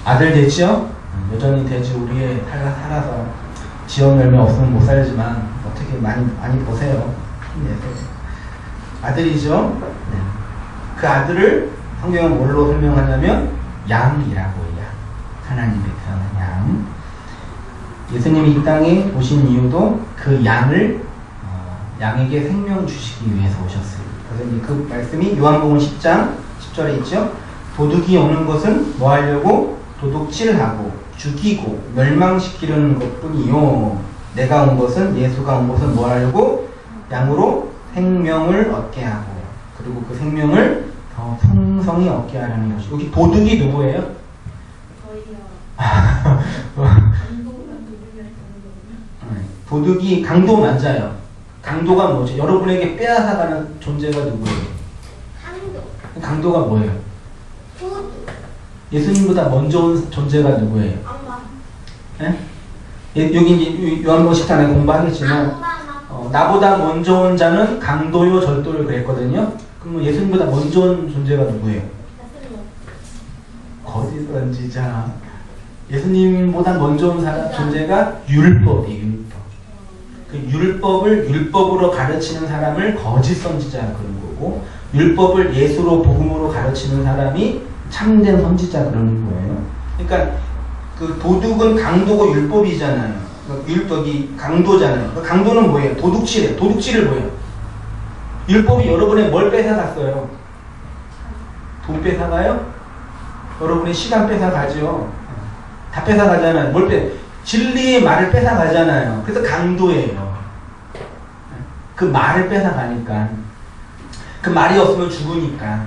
아들 되죠? 여전히 돼지 우리에 살아서 지역 열매 없으면 못 살지만 어떻게 많이 보세요. 힘내세요. 아들이죠? 네. 그 아들을 성경은 뭘로 설명하냐면 양이라고 해요. 하나님 백성은 양. 예수님이 이 땅에 오신 이유도 그 양에게 생명 주시기 위해서 오셨어요. 그래서 그 말씀이 요한복음 10장 10절에 있죠. 도둑이 오는 것은 뭐 하려고? 도둑질하고 죽이고 멸망시키려는 것뿐이요. 내가 온 것은, 예수가 온 것은 뭐 하려고? 양으로 생명을 얻게 하고, 그리고 그 생명을 더 풍성히 얻게 하려는 것이. 여기 도둑이 누구예요? 도둑이 강도 맞아요. 강도가 뭐죠? 여러분에게 빼앗아가는 존재가 누구예요? 강도가 뭐예요? 예수님보다 먼저 온 존재가 누구예요? 네? 여기 이제 요한복음 10장에 공부하겠지만 나보다 먼저 온 자는 강도요 절도를 그랬거든요. 그럼 예수님보다 먼저 온 존재가 누구예요? 거짓 선지자. 예수님보다 먼저 온 존재가 율법이에요. 율법. 그 율법으로 가르치는 사람을 거짓 선지자 그런 거고, 율법을 예수로 복음으로 가르치는 사람이 참된 선지자 그러는 거예요. 그러니까 그 도둑은 강도고 율법이잖아요. 율법이 강도잖아요. 강도는 뭐예요? 도둑질이에요. 도둑질을 뭐예요? 율법이 여러분의 뭘 뺏어갔어요? 돈 뺏어가요? 여러분의 시간 뺏어가죠. 다 뺏어가잖아요. 진리의 말을 뺏어가잖아요. 그래서 강도예요. 그 말을 뺏어가니까. 그 말이 없으면 죽으니까.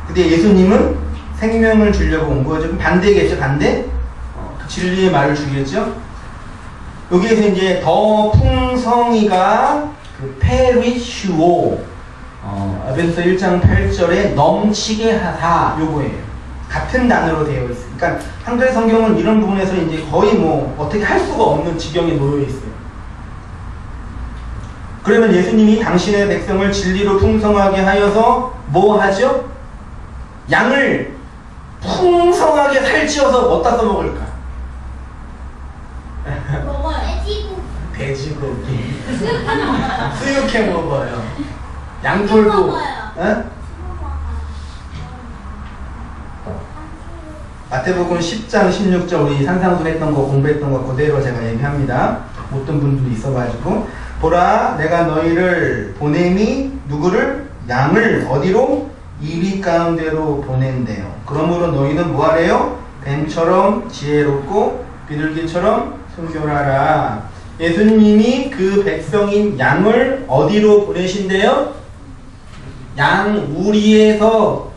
근데 예수님은 생명을 주려고 온 거죠. 그럼 반대겠죠, 반대? 그 진리의 말을 주겠죠? 여기에서 이제 더 풍성이가 그 페리슈오, 에베소서 1장 8절에 넘치게 하사, 요거예요. 같은 단어로 되어 있어요. 그러니까 한글 성경은 이런 부분에서 이제 거의 뭐 어떻게 할 수가 없는 지경에 놓여 있어요. 그러면 예수님이 당신의 백성을 진리로 풍성하게 하여서 뭐 하죠? 양을 풍성하게 살찌워서 어디다 써먹을까? 먹어요. 돼지고기. 수육해 먹어요. 양털도. 마태복음 10장 16절 우리 산상수 했던 거 공부했던 거 그대로 제가 얘기합니다. 어떤 분들이 있어가지고 보라 내가 너희를 보냄이 누구를? 양을 어디로? 이리 가운데로 보낸대요. 그러므로 너희는 뭐하래요? 뱀처럼 지혜롭고 비둘기처럼 순결하라. 예수님이 그 백성인 양을 어디로 보내신대요? 양 우리에서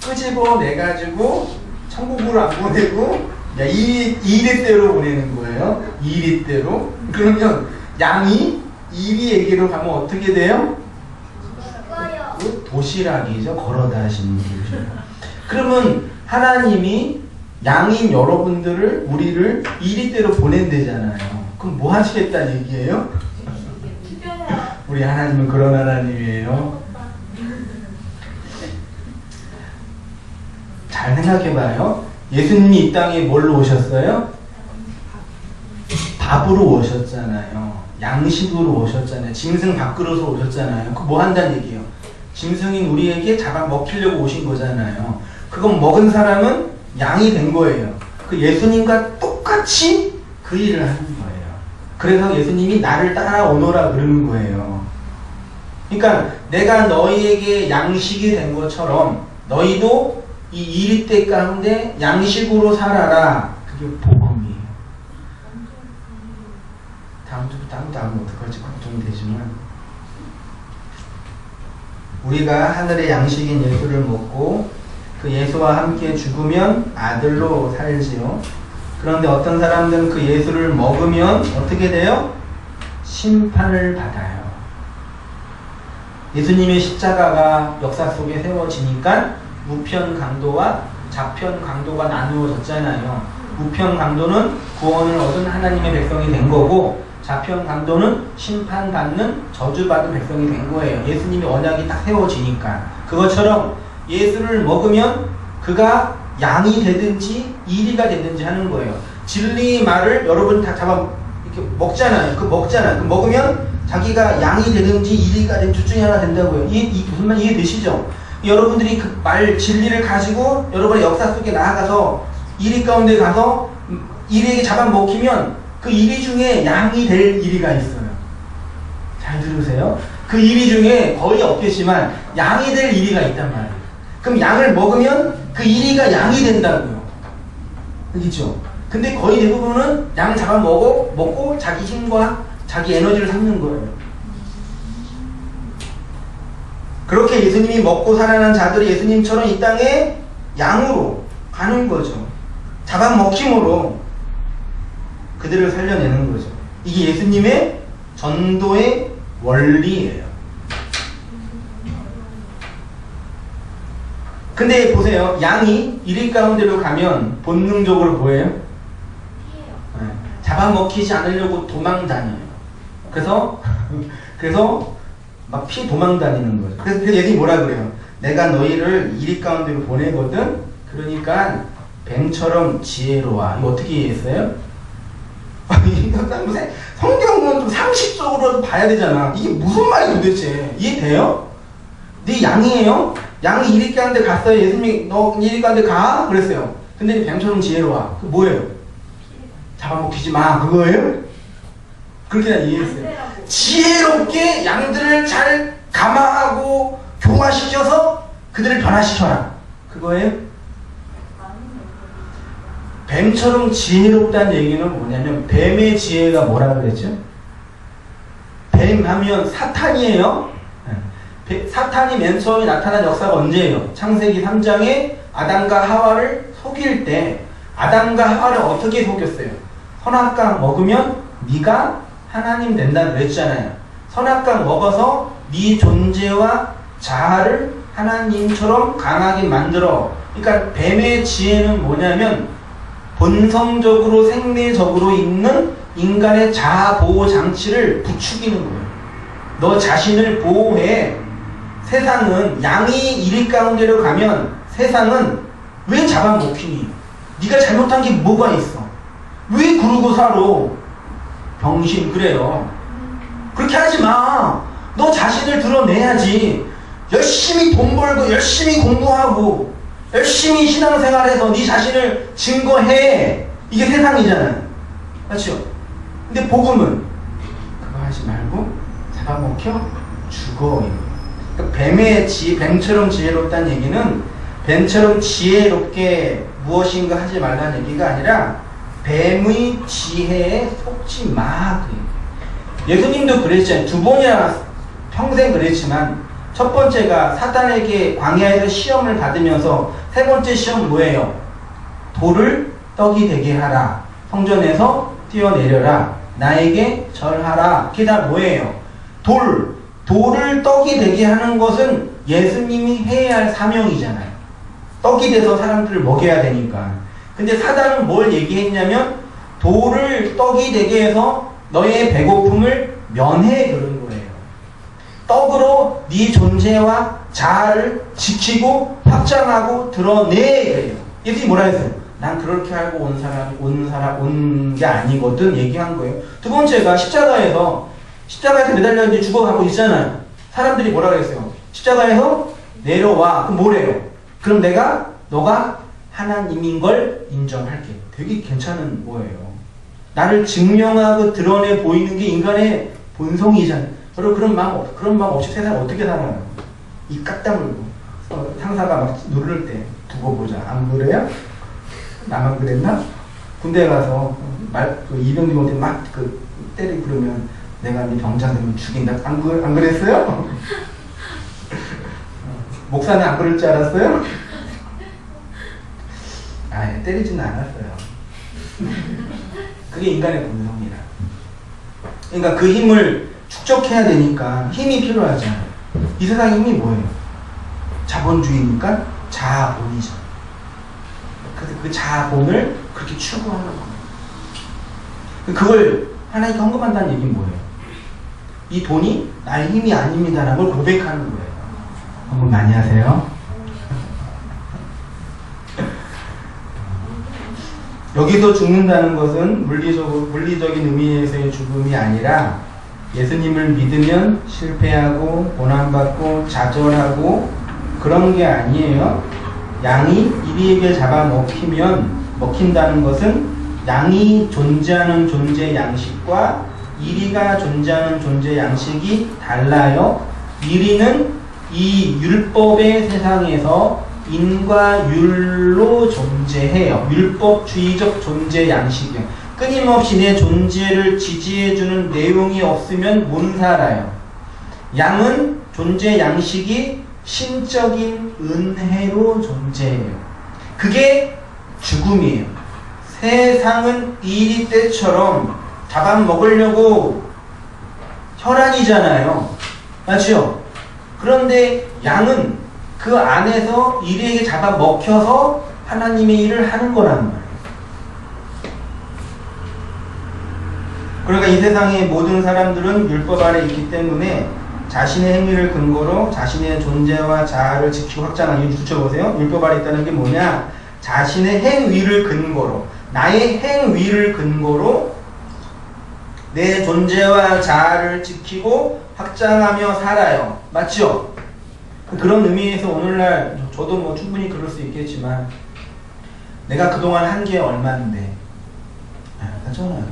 끄집어 내가지고 천국으로 안 보내고 이리대로 보내는 거예요. 이리대로. 그러면 양이 이리에게로 가면 어떻게 돼요? 도시락이죠. 걸어다 하시는 거죠. 그러면 하나님이 양인 여러분들을 우리를 이리대로 보낸대잖아요. 그럼 뭐 하시겠다는 얘기예요? 우리 하나님은 그런 하나님이에요. 잘 생각해봐요. 예수님이 이 땅에 뭘로 오셨어요? 밥으로 오셨잖아요. 양식으로 오셨잖아요. 짐승 밥그릇으로 오셨잖아요. 그 뭐 한다는 얘기예요? 짐승인 우리에게 잡아먹히려고 오신 거잖아요. 그건 먹은 사람은 양이 된 거예요. 그 예수님과 똑같이 그 일을 하는 거예요. 그래서 예수님이 나를 따라오너라 그러는 거예요. 그러니까 내가 너희에게 양식이 된 것처럼 너희도 이 이리대 가운데 양식으로 살아라. 그게 복음이에요. 다음 주부터 아무도 안 하면 어떡할지 걱정이 되지만 우리가 하늘의 양식인 예수를 먹고 그 예수와 함께 죽으면 아들로 살지요. 그런데 어떤 사람들은 그 예수를 먹으면 어떻게 돼요? 심판을 받아요. 예수님의 십자가가 역사 속에 세워지니까 우편 강도와 좌편 강도가 나누어졌잖아요. 우편 강도는 구원을 얻은 하나님의 백성이 된 거고 좌편 강도는 심판받는 저주받은 백성이 된 거예요. 예수님이 언약이 딱 세워지니까. 그것처럼 예수를 먹으면 그가 양이 되든지 이리가 되든지 하는 거예요. 진리의 말을 여러분 다 잡아 이렇게 먹잖아요. 그 먹으면 자기가 양이 되든지 이리가 되든지 둘 중에 하나 된다고요. 무슨 말 이해되시죠? 여러분들이 그 말 진리를 가지고 여러분의 역사 속에 나아가서 이리 가운데 가서 이리에게 잡아먹히면 그 이리 중에 양이 될 이리가 있어요. 잘 들으세요. 그 이리 중에 거의 없겠지만 양이 될 이리가 있단 말이에요. 그럼 양을 먹으면 그 이리가 양이 된다고요. 그렇죠? 근데 거의 대부분은 양 먹고 자기 힘과 자기 에너지를 삼는 거예요. 그렇게 예수님이 먹고 살아난 자들이 예수님처럼 이 땅에 양으로 가는 거죠. 잡아먹힘으로 그들을 살려내는 거죠. 이게 예수님의 전도의 원리예요. 근데 보세요. 양이 이리 가운데로 가면 본능적으로 뭐예요? 네. 잡아먹히지 않으려고 도망 다녀요. 그래서 막 도망 다니는 거죠. 그래서 예수님이 뭐라 그래요? 내가 너희를 이리 가운데로 보내거든? 그러니까 뱀처럼 지혜로워. 이거 어떻게 이해했어요? 성경은 좀 상식적으로 봐야 되잖아. 이게 무슨 말이 도대체? 이해돼요? 네 양이에요? 양이 이리 가운데 갔어요. 예수님이 너 이리 가운데 가? 그랬어요. 근데 뱀처럼 지혜로워. 그 뭐예요? 잡아먹히지 마. 그거예요? 그렇게 난 이해했어요. 지혜롭게 양들을 잘 감화하고 교화시켜서 그들을 변화시켜라. 그거예요? 뱀처럼 지혜롭다는 얘기는 뭐냐면 뱀의 지혜가 뭐라 그랬죠? 뱀 하면 사탄이에요. 사탄이 맨 처음에 나타난 역사가 언제예요? 창세기 3장에 아담과 하와를 속일 때 아담과 하와를 어떻게 속였어요? 선악과를 먹으면 네가 하나님 된다 그랬잖아요. 선악과를 먹어서 네 존재와 자아를 하나님처럼 강하게 만들어. 그러니까 뱀의 지혜는 뭐냐면 본성적으로 생리적으로 있는 인간의 자아 보호 장치를 부추기는 거예요. 너 자신을 보호해. 세상은 양이 이리 가운데로 가면 세상은 왜 잡아먹히니? 네가 잘못한 게 뭐가 있어? 왜 그러고 살아? 병신 그래요. 그렇게 하지 마. 너 자신을 드러내야지. 열심히 돈 벌고 열심히 공부하고 열심히 신앙생활해서 네 자신을 증거해. 이게 세상이잖아요. 맞죠? 근데 복음은 그거 하지 말고 잡아먹혀 죽어. 그러니까 뱀처럼 지혜롭다는 얘기는 뱀처럼 지혜롭게 무엇인가 하지 말라는 얘기가 아니라 뱀의 지혜에 속지 마. 예수님도 그랬잖아요. 두 번이나 평생 그랬지만 첫 번째가 사탄에게 광야에서 시험을 받으면서 세 번째 시험 뭐예요? 돌을 떡이 되게 하라. 성전에서 뛰어내려라. 나에게 절하라. 그게 다 뭐예요? 돌을 떡이 되게 하는 것은 예수님이 해야 할 사명이잖아요. 떡이 돼서 사람들을 먹여야 되니까. 근데 사단은 뭘 얘기했냐면 돌을 떡이 되게 해서 너의 배고픔을 면해 그런 거예요. 떡으로 네 존재와 자아를 지키고 확장하고 드러내 그래요. 예수님이 뭐라 했어요? 난 그렇게 알고 온 게 아니거든 얘기한 거예요. 두 번째가 십자가에서 매달려 이제 죽어가고 있잖아요. 사람들이 뭐라 그랬어요? 십자가에서 내려와. 그럼 뭐래요? 그럼 너가 하나님인 걸 인정할게. 되게 괜찮은 거예요. 나를 증명하고 드러내 보이는 게 인간의 본성이잖아요. 여러분 그런 마음 없이 세상 어떻게 살아요? 입 깍 다물고 상사가 막 누를 때 두고 보자. 안 그래요? 나만 그랬나? 군대 가서 이병님한테 막 때리고 그러면 내가 네 병자 되면 죽인다. 안 그랬어요? 목사는 안 그럴 줄 알았어요? 때리지는 않았어요. 그게 인간의 본성이라. 그러니까 그 힘을 축적해야 되니까 힘이 필요하잖아요. 이 세상의 힘이 뭐예요? 자본주의니까 자본이죠. 그래서 그 자본을 그렇게 추구하는 거예요. 그걸 하나님께 헌금한다는 얘기는 뭐예요? 이 돈이 나의 힘이 아닙니다라는 걸 고백하는 거예요. 헌금 많이 하세요. 여기서 죽는다는 것은 물리적인 의미에서의 죽음이 아니라 예수님을 믿으면 실패하고 고난받고 좌절하고 그런 게 아니에요. 양이 이리에게 먹힌다는 것은 양이 존재하는 존재 양식과 이리가 존재하는 존재 양식이 달라요. 이리는 이 율법의 세상에서 인과 율로 존재해요. 율법주의적 존재 양식이요. 끊임없이 내 존재를 지지해주는 내용이 없으면 못 살아요. 양은 존재 양식이 신적인 은혜로 존재해요. 그게 죽음이에요. 세상은 이리 때처럼 잡아먹으려고 혈안이잖아요. 맞죠? 그런데 양은 그 안에서 이리에게 잡아먹혀서 하나님의 일을 하는 거란 말이에요. 그러니까 이 세상의 모든 사람들은 율법 아래 있기 때문에 자신의 행위를 근거로 자신의 존재와 자아를 지키고 확장하는 이유 붙여보세요. 율법 아래 있다는 게 뭐냐? 자신의 행위를 근거로, 나의 행위를 근거로 내 존재와 자아를 지키고 확장하며 살아요. 맞죠? 그런 의미에서 오늘날 저도 충분히 그럴 수 있겠지만 내가 그동안 한 게 얼마인데, 맞잖아요.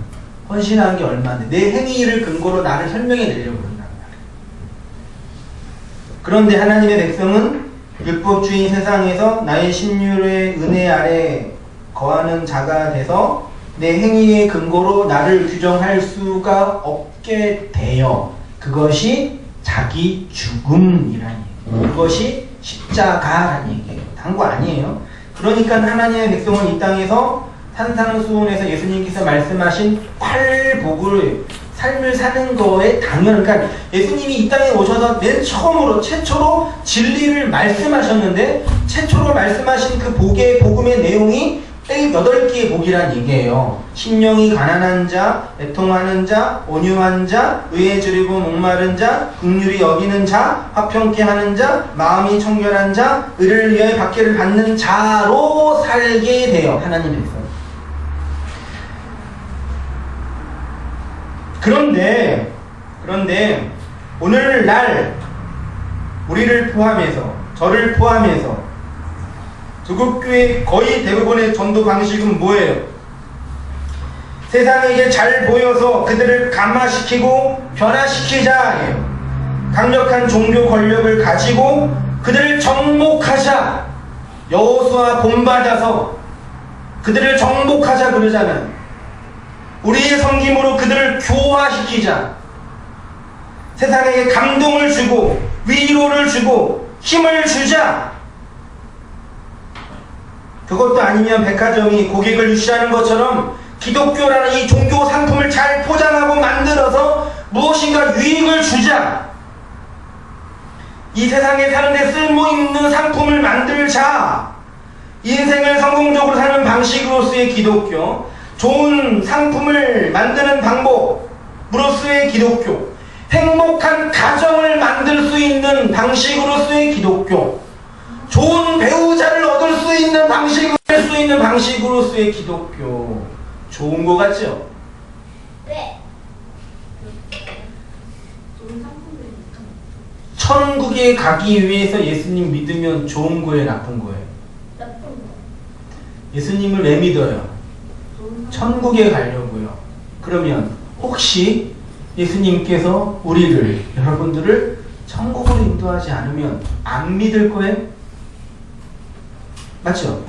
헌신한 게 얼마인데 내 행위를 근거로 나를 설명해 내려고 그런단 말이에요. 그런데 하나님의 백성은 율법주의 세상에서 나의 신율의 은혜 아래 거하는 자가 돼서 내 행위의 근거로 나를 규정할 수가 없게 돼요. 그것이 자기 죽음이라는 얘기예요. 그것이 십자가라는 얘기예요. 단 거 아니에요. 그러니까 하나님의 백성은 이 땅에서 산상수훈에서 예수님께서 말씀하신 팔복을 삶을 사는 거에 당연, 그러니까 예수님이 이 땅에 오셔서 맨 처음으로 최초로 진리를 말씀하셨는데 최초로 말씀하신 그 복음의 내용이 8개의 복이란 얘기예요. 심령이 가난한 자, 애통하는 자, 온유한 자, 의에 주리고 목마른 자, 긍휼히 여기는 자, 화평케 하는 자, 마음이 청결한 자, 의를 위하여 박해를 받는 자로 살게 돼요. 하나님의 백성. 그런데 오늘날 우리를 포함해서, 저를 포함해서 조국교회 거의 대부분의 전도 방식은 뭐예요? 세상에게 잘 보여서 그들을 감화시키고 변화시키자예요. 강력한 종교 권력을 가지고 그들을 정복하자. 여호수아 본받아서 그들을 정복하자 그러잖아요. 우리의 섬김으로 그들을 교화시키자. 세상에게 감동을 주고 위로를 주고 힘을 주자. 그것도 아니면 백화점이 고객을 유치하는 것처럼 기독교라는 이 종교 상품을 잘 포장하고 만들어서 무엇인가 유익을 주자. 이 세상에 사는데 쓸모있는 상품을 만들자. 인생을 성공적으로 사는 방식으로서의 기독교, 좋은 상품을 만드는 방법으로서의 기독교, 행복한 가정을 만들 수 있는 방식으로서의 기독교, 좋은 배우자를 얻을 수 있는 방식으로서의 기독교. 좋은 거 같죠? 네. 천국에 가기 위해서 예수님 믿으면 좋은 거예요, 나쁜 거예요? 나쁜 거. 예수님을 왜 믿어요? 천국에 가려고요. 그러면 혹시 예수님께서 여러분들을 천국으로 인도하지 않으면 안 믿을 거예요? 맞죠?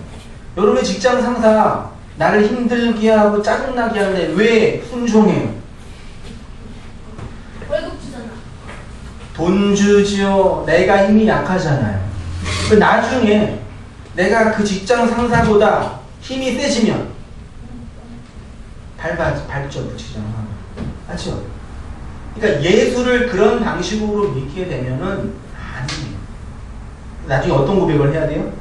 여러분의 직장 상사 나를 힘들게 하고 짜증나게 하는데 왜 순종해요? 월급 주잖아. 돈 주지요. 내가 힘이 약하잖아요. 나중에 내가 그 직장 상사보다 힘이 세지면 밟죠, 그 직장 상사. 맞죠? 그러니까 예수를 그런 방식으로 믿게 되면은 아니에요. 나중에 어떤 고백을 해야 돼요?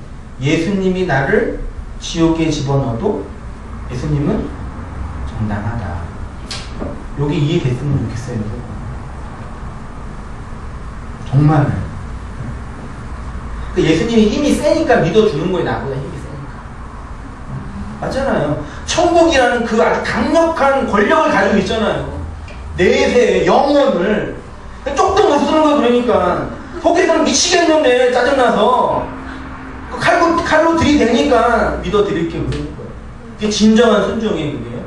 예수님이 나를 지옥에 집어넣어도 예수님은 정당하다. 여기 이해됐으면 좋겠어요. 정말. 예수님이 힘이 세니까 믿어주는 거예요. 나보다 힘이 세니까. 맞잖아요. 천국이라는 그 아주 강력한 권력을 가지고 있잖아요. 내세의 영혼을 쪽도 못 쓰는 거예요. 그러니까 속에서는 미치겠는데 짜증나서 칼로 들이대니까 믿어드릴게요. 그러는 거예요. 그게 진정한 순종이에요.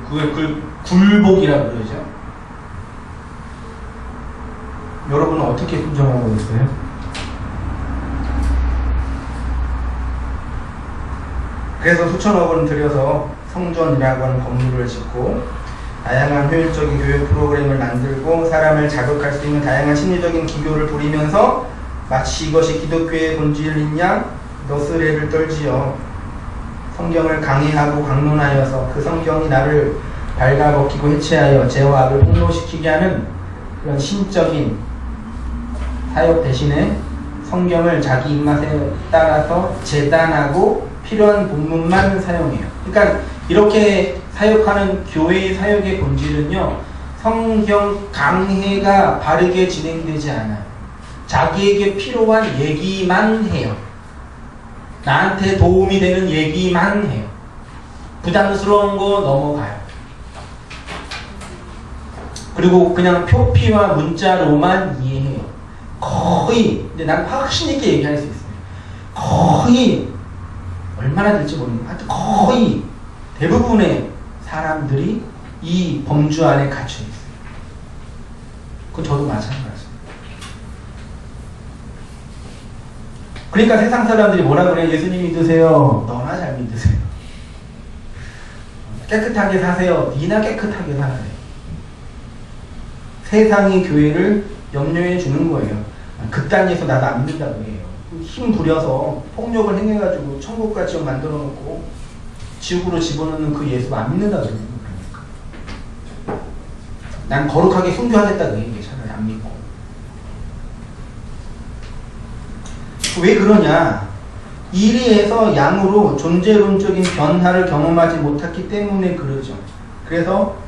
그게 굴복이라고 그러죠. 여러분은 어떻게 순종하고 있어요? 그래서 수천억 원 들여서 성전이라고 하는 건물을 짓고 다양한 효율적인 교육 프로그램을 만들고 사람을 자극할 수 있는 다양한 심리적인 기교를 부리면서 마치 이것이 기독교의 본질인 양 너스레를 떨지요. 성경을 강의하고 강론하여서 그 성경이 나를 발가벗기고 해체하여 죄와 악을 폭로시키게 하는 그런 신적인 사역 대신에 성경을 자기 입맛에 따라서 재단하고 필요한 본문만 사용해요. 그러니까 이렇게 사역하는 교회의 사역의 본질은요, 성경 강해가 바르게 진행되지 않아요. 자기에게 필요한 얘기만 해요. 나한테 도움이 되는 얘기만 해요. 부담스러운 거 넘어가요. 그리고 그냥 표피와 문자로만 이해해요. 거의, 근데 난 확신있게 얘기할 수 있어요. 거의, 얼마나 될지 모르겠는데, 하여튼 거의 대부분의 사람들이 이 범주 안에 갇혀 있어요. 그건 저도 마찬가지예요. 그러니까 세상 사람들이 뭐라 그래요? 예수님 믿으세요. 너나 잘 믿으세요. 깨끗하게 사세요. 니나 깨끗하게 살아요. 세상이 교회를 염려해 주는 거예요. 그딴 예수 나도 안 믿는다고 해요. 힘 부려서 폭력을 행해가지고 천국과 지옥 만들어 놓고 지옥으로 집어넣는 그 예수 안 믿는다고 해요. 난 거룩하게 순교하겠다고 해요. 차라리 안 믿고. 왜 그러냐? 이리에서 양으로 존재론적인 변화를 경험하지 못했기 때문에 그러죠. 그래서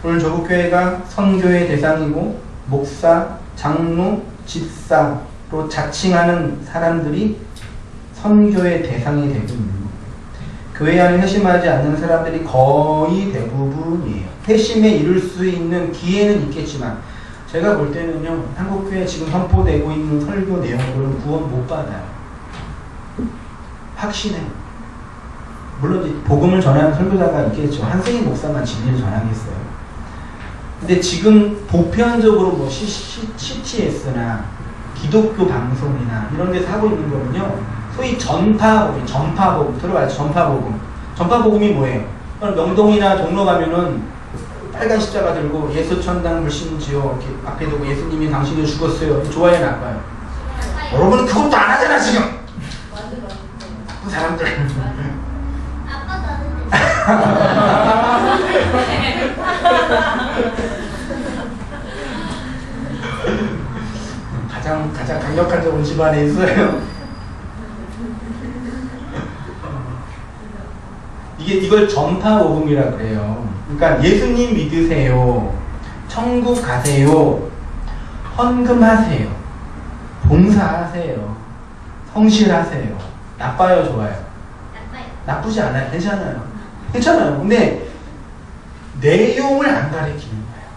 오늘 조국교회가 선교의 대상이고 목사, 장로, 집사로 자칭하는 사람들이 선교의 대상이 되고 있는 거예요. 교회 안에 회심하지 않는 사람들이 거의 대부분이에요. 회심에 이를 수 있는 기회는 있겠지만 제가 볼 때는요, 한국교회 지금 선포되고 있는 설교 내용으로는 구원 못 받아요. 확신해요. 물론 이제 복음을 전하는 설교자가 있겠죠. 한승희 목사만 진리를 전하겠어요. 근데 지금 보편적으로 뭐 CTS나 기독교 방송이나 이런 데서 하고 있는 거는요, 소위 전파복음 들어봤죠? 전파복음이 뭐예요? 명동이나 종로 가면은 빨간 십자가 들고 예수 천당 불신지요 이렇게 앞에 두고 예수님이 당신을 죽었어요. 좋아요, 나빠요? 여러분은 그것도 안 하잖아 지금. 나쁜 사람들. 아빠도 가장 강력한 적 우리 집안에 있어요. 이걸 전파복음이라 그래요. 그러니까 예수님 믿으세요. 천국 가세요. 헌금하세요. 봉사하세요. 성실하세요. 나빠요, 좋아요? 나빠요. 나쁘지 않아요. 괜찮아요. 괜찮아요. 근데 내용을 안 가르치는 거예요.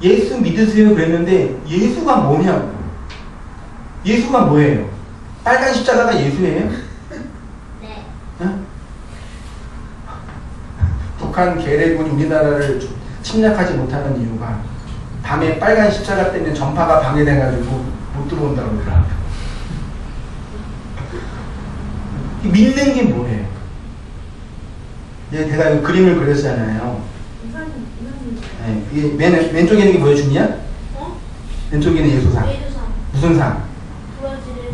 예수 믿으세요 그랬는데 예수가 뭐냐고. 예수가 뭐예요? 빨간 십자가가 예수예요? 네. 응? 북한 계래군이 우리나라를 침략하지 못하는 이유가 밤에 빨간 십자가 때문에 전파가 방해돼가지고 못 들어온다고 그러더라고요. 믿는 게 뭐예요? 제가 이 그림을 그렸잖아요. 네, 왼쪽에 있는 게 뭐예요, 준이야? 어? 왼쪽에 있는 예수상. 예수상. 무슨 상?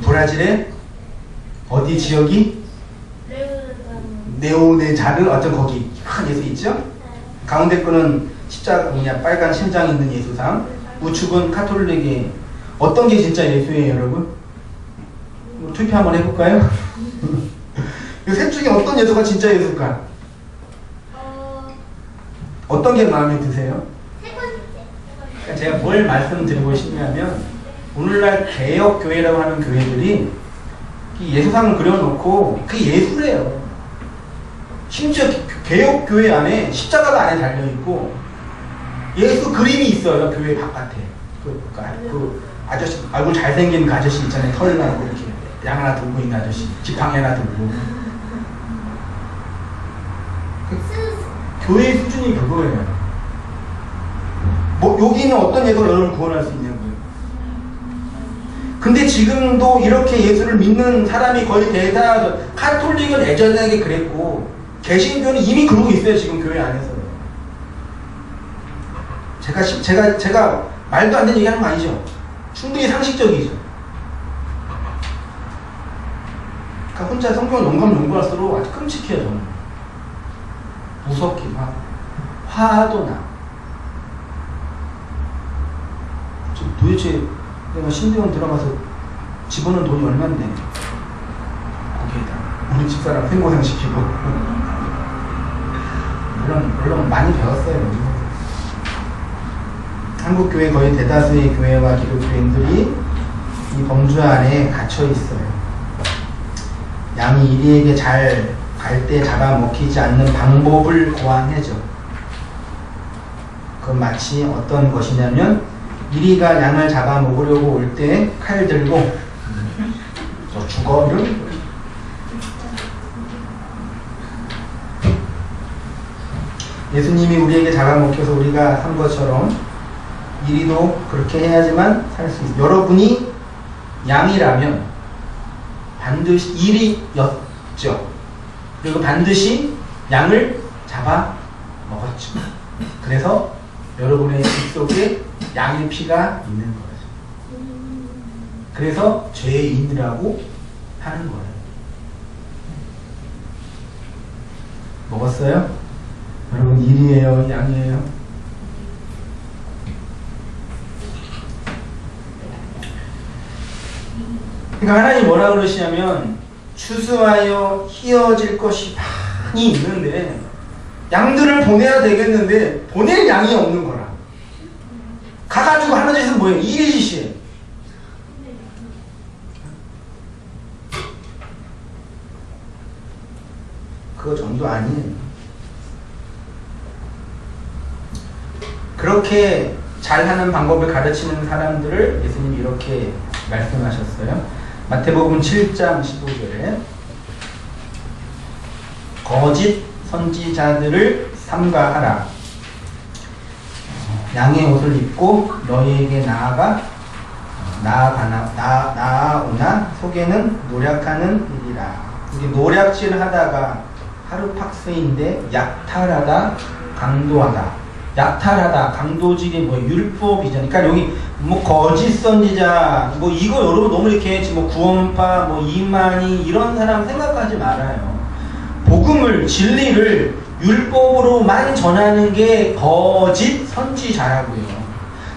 브라질의 어디 지역이? 네오네자르 어떤 거기 큰 예수 있죠? 네. 가운데 거는 십자가 빨간 심장 있는 예수상. 우측은 카톨릭의 어떤 게 진짜 예수예요, 여러분? 투표 한번 해볼까요? 이 셋 중에 어떤 예수가 진짜 예수일까? 어떤 게 마음에 드세요? 세 번째. 그러니까 제가 뭘 말씀드리고 싶냐면 오늘날 개혁교회라고 하는 교회들이 이 예수상을 그려놓고 그게 예수래요. 심지어 개혁교회 안에 십자가가 안에 달려있고 예수 그림이 있어요. 교회 바깥에. 그 아저씨 얼굴 잘생긴 그 아저씨 있잖아요. 털 나고 이렇게 양 하나 들고 있는 아저씨. 지팡이 하나 들고. 교회의 수준이 그거예요. 뭐 여기는 어떤 예수로 여러분을 구원할 수 있냐고요. 근데 지금도 이렇게 예수를 믿는 사람이 거의 대다수. 카톨릭은 예전에 그랬고 개신교는 이미 그러고 있어요. 지금 교회 안에서. 제가 말도 안 되는 얘기하는 거 아니죠. 충분히 상식적이죠. 그러니까 혼자 성경을 연구할수록 아주 끔찍해요. 저는. 무섭기도 하고 화도 나. 도대체 내가 신대원 들어가서 집어넣은 돈이 얼만데 거기에다 우리 집사람 생고생 시키고. 물론 많이 배웠어요. 한국교회 거의 대다수의 교회와 기독교인들이 이 범주 안에 갇혀 있어요. 양이 이리에게 잘 갈 때 잡아먹히지 않는 방법을 고안해줘. 그건 마치 어떤 것이냐면 이리가 양을 잡아먹으려고 올 때 칼 들고 너 죽어 이런. 예수님이 우리에게 잡아먹혀서 우리가 산 것처럼 이리도 그렇게 해야지만 살 수 있어요. 여러분이 양이라면 반드시 이리였죠. 그리고 반드시 양을 잡아 먹었죠. 그래서 여러분의 집 속에 양의 피가 있는 거죠. 그래서 죄인이라고 하는 거예요. 먹었어요? 여러분, 일이에요, 양이에요? 그러니까 하나님 뭐라 그러시냐면 추수하여 희어질 것이 많이 있는데 양들을 보내야 되겠는데 보낼 양이 없는 거라. 가가지고 하는 짓은 뭐예요? 이 짓이에요. 그거 정도 아니에요. 그렇게 잘하는 방법을 가르치는 사람들을 예수님이 이렇게 말씀하셨어요. 마태복음 7장 15절에 거짓 선지자들을 삼가하라. 양의 옷을 입고 너희에게 나아오나 속에는 노력하는 일이라. 이게 노략질 하다가 하루팍스인데 약탈하다, 강도하다. 약탈하다, 강도질이 뭐 율법이잖아요. 그러니까 여기 뭐 거짓 선지자, 뭐 이거 여러분 너무 이렇게 뭐 구원파, 뭐 이만희 이런 사람 생각하지 말아요. 복음을, 진리를 율법으로만 전하는 게 거짓 선지자라고요.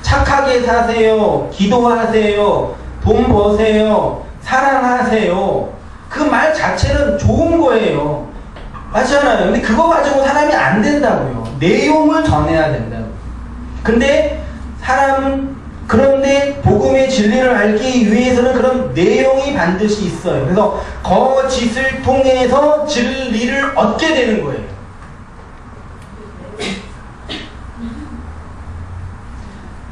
착하게 사세요, 기도하세요, 돈 버세요, 사랑하세요. 그 말 자체는 좋은 거예요. 맞잖아요. 근데 그거 가지고 사람이 안 된다고요. 내용을 전해야 된다고. 근데 사람은 그런데 복음의 진리를 알기 위해서는 그런 내용이 반드시 있어요. 그래서 거짓을 통해서 진리를 얻게 되는 거예요.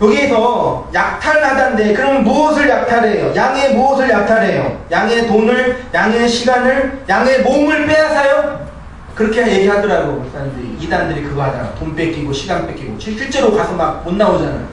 여기에서 약탈하다인데 그럼 무엇을 약탈해요? 양의 무엇을 약탈해요? 양의 돈을, 양의 시간을, 양의 몸을 빼앗아요? 그렇게 얘기하더라고. 이단들이 그거 하다가 돈 뺏기고 시간 뺏기고 실제로 가서 막 못 나오잖아요.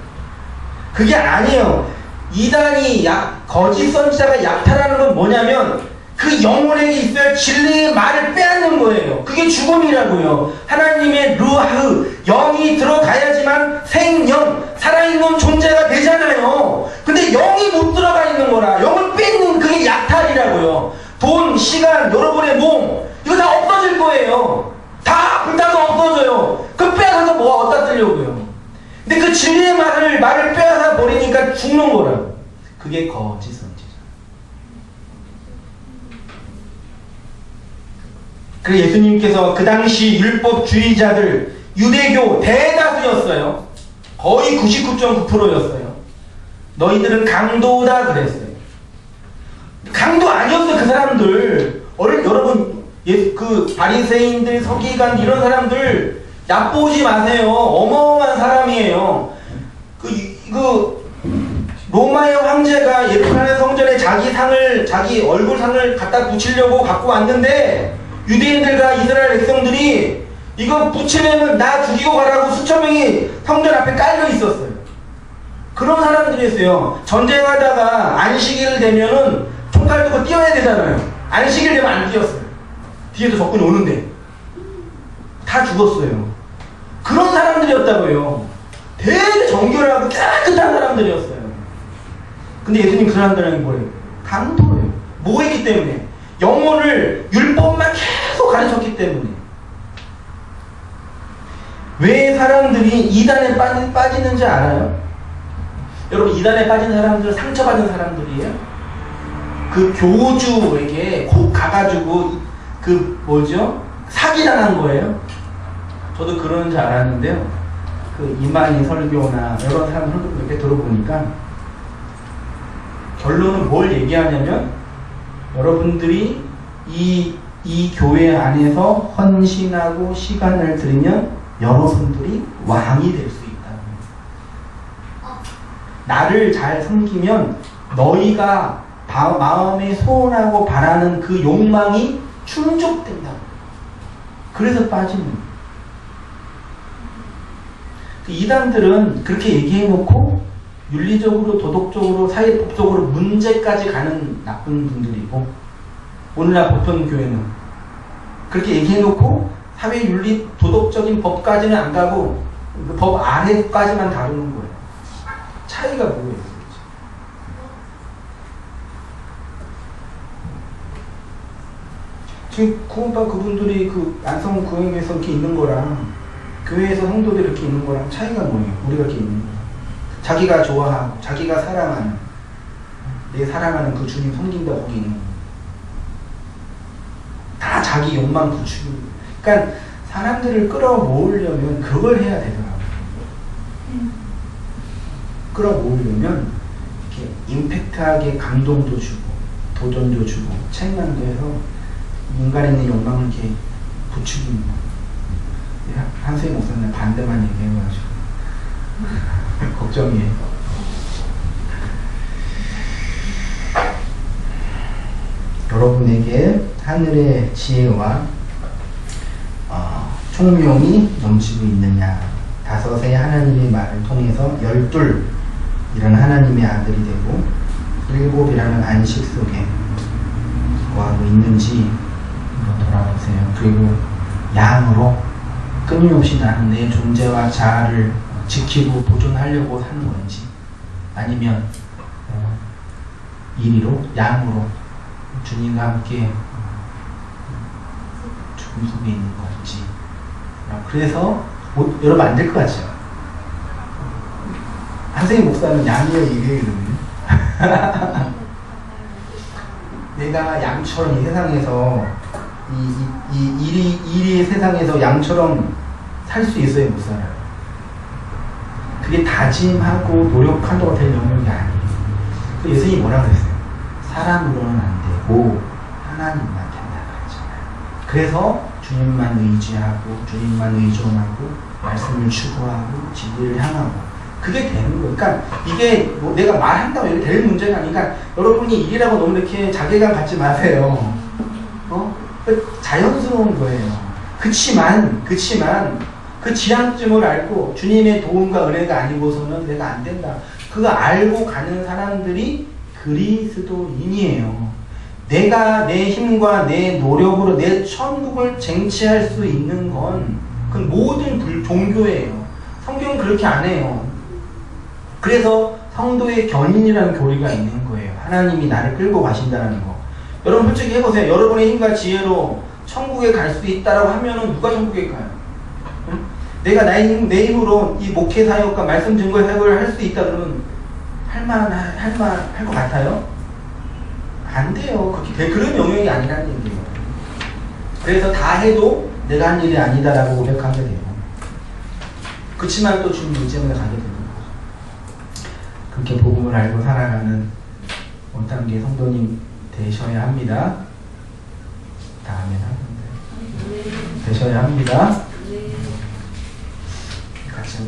그게 아니에요. 이단이 거짓 선지자가 약탈하는 건 뭐냐면 그 영혼에게 있어야 진리의 말을 빼앗는 거예요. 그게 죽음이라고요. 하나님의 루아흐, 영이 들어가야지만 생영, 살아있는 존재가 되잖아요. 근데 영이 못 들어가 있는 거라. 영을 뺏는 그게 약탈이라고요. 돈, 시간, 여러분의 몸 이거 다 없어질 거예요. 다 불타서 없어져요. 그 빼앗아서 뭐 어디다 쓰려고요. 근데 그 진리의 말을 빼앗아 버리니까 죽는 거라고. 그게 거짓 선지자. 그래서 예수님께서 그 당시 율법주의자들, 유대교 대다수였어요. 거의 99.9%였어요. 너희들은 강도다 그랬어요. 강도 아니었어요. 그 사람들. 여러분 그 바리새인들, 서기관 이런 사람들 얕보지 마세요. 어마어마한 사람이에요. 그 로마의 황제가 예루살렘 성전에 자기 얼굴 상을 갖다 붙이려고 갖고 왔는데 유대인들과 이스라엘 백성들이 이거 붙이려면 나 죽이고 가라고 수천 명이 성전 앞에 깔려 있었어요. 그런 사람들이었어요. 전쟁하다가 안식일 되면은 총칼 들고 뛰어야 되잖아요. 안식일 되면 안 뛰었어요. 뒤에서 적군이 오는데 다 죽었어요. 그런 사람들이었다고요. 되게 정결하고 깨끗한 사람들이었어요. 근데 예수님 그 사람들은 뭐예요? 강도예요. 뭐했기 때문에? 영혼을 율법만 계속 가르쳤기 때문에. 왜 사람들이 이단에 빠지는지 알아요? 여러분, 이단에 빠진 사람들은 상처받은 사람들이에요. 그 교주에게 콕 가가지고 사기당한 거예요. 저도 그런 줄 알았는데요. 그 이만희 설교나 여러 사람 설교 이렇게 들어보니까 결론은 뭘 얘기하냐면 여러분들이 이 교회 안에서 헌신하고 시간을 들이면 여러분들이 왕이 될 수 있다고. 나를 잘 섬기면 너희가 마음에 소원하고 바라는 그 욕망이 충족된다고. 그래서 빠지는 거예요. 이단들은 그렇게 얘기해놓고 윤리적으로, 도덕적으로, 사회법적으로 문제까지 가는 나쁜 분들이고, 오늘날 보편교회는 그렇게 얘기해놓고 사회 윤리, 도덕적인 법까지는 안 가고 그 법 아래까지만 다루는 거예요. 차이가 뭐예요? 지금 구원파 그분들이 그 안성 구행에서 이렇게 있는 거랑 교회에서 성도들이 이렇게 있는 거랑 차이가 뭐예요? 우리가 이렇게 있는 거예요. 자기가 좋아하고 자기가 사랑하는 내 사랑하는 그 주님 섬긴다 거기 있는 거예요. 다 자기 욕망 구축. 그러니까 사람들을 끌어모으려면 그걸 해야 되더라고요. 끌어모으려면 이렇게 임팩트하게 감동도 주고 도전도 주고 책망도 해서 인간에 있는 욕망을 이렇게 부추기는 거예요. 한수희 목사님 반대만 얘기해가지고 걱정이에요. 여러분에게 하늘의 지혜와 총명이 넘치고 있느냐. 다섯의 하나님의 말을 통해서 12 이런 하나님의 아들이 되고 7이라는 안식 속에 거하고 있는지 한번 돌아보세요. 그리고 양으로 끊임없이 나는 내 존재와 자아를 지키고 보존하려고 사는 건지 아니면 이리로 양으로 주님과 함께 죽음 속에 있는 건지. 그래서 여러분 안 될 것 같죠? 한세희 목사는 양이에요, 이게 그러면? 내가 양처럼 이 세상에서 이 일이 세상에서 양처럼 살 수 있어야 못 살아요. 그게 다짐하고 노력한다고 될 영역이 아니에요. 그 예수님이 뭐라고 그랬어요? 사람으로는 안 되고 하나님만 된다고 했잖아요. 그래서 주님만 의지하고 주님만 의존하고 말씀을 추구하고 진리를 향하고 그게 되는 거예요. 그러니까 이게 뭐 내가 말한다고 이게 될 문제가 아니니까 여러분이 일이라고 너무 이렇게 자괴감 갖지 마세요. 자연스러운 거예요. 그치만 그 지향점을 알고 주님의 도움과 은혜가 아니고서는 내가 안 된다. 그거 알고 가는 사람들이 그리스도인이에요. 내가 내 힘과 내 노력으로 내 천국을 쟁취할 수 있는 건 그건 모든 종교예요. 성경은 그렇게 안 해요. 그래서 성도의 견인이라는 교리가 있는 거예요. 하나님이 나를 끌고 가신다는 거. 여러분 솔직히 해보세요. 여러분의 힘과 지혜로 천국에 갈 수 있다라고 하면은 누가 천국에 가요? 응? 내가 내 힘으로 이 목회 사역과 말씀 증거 사역을 할 수 있다 그러면 할 것 같아요? 안 돼요. 그런 영역이 아니라는 얘기예요. 그래서 다 해도 내가 한 일이 아니다라고 고백하게 돼요. 그치만 또 주님 의지하며 가게 되는 거죠. 그렇게 복음을 알고 살아가는 5단계 성도님 되셔야 합니다. 다음에 하는데 되셔야 합니다. 같이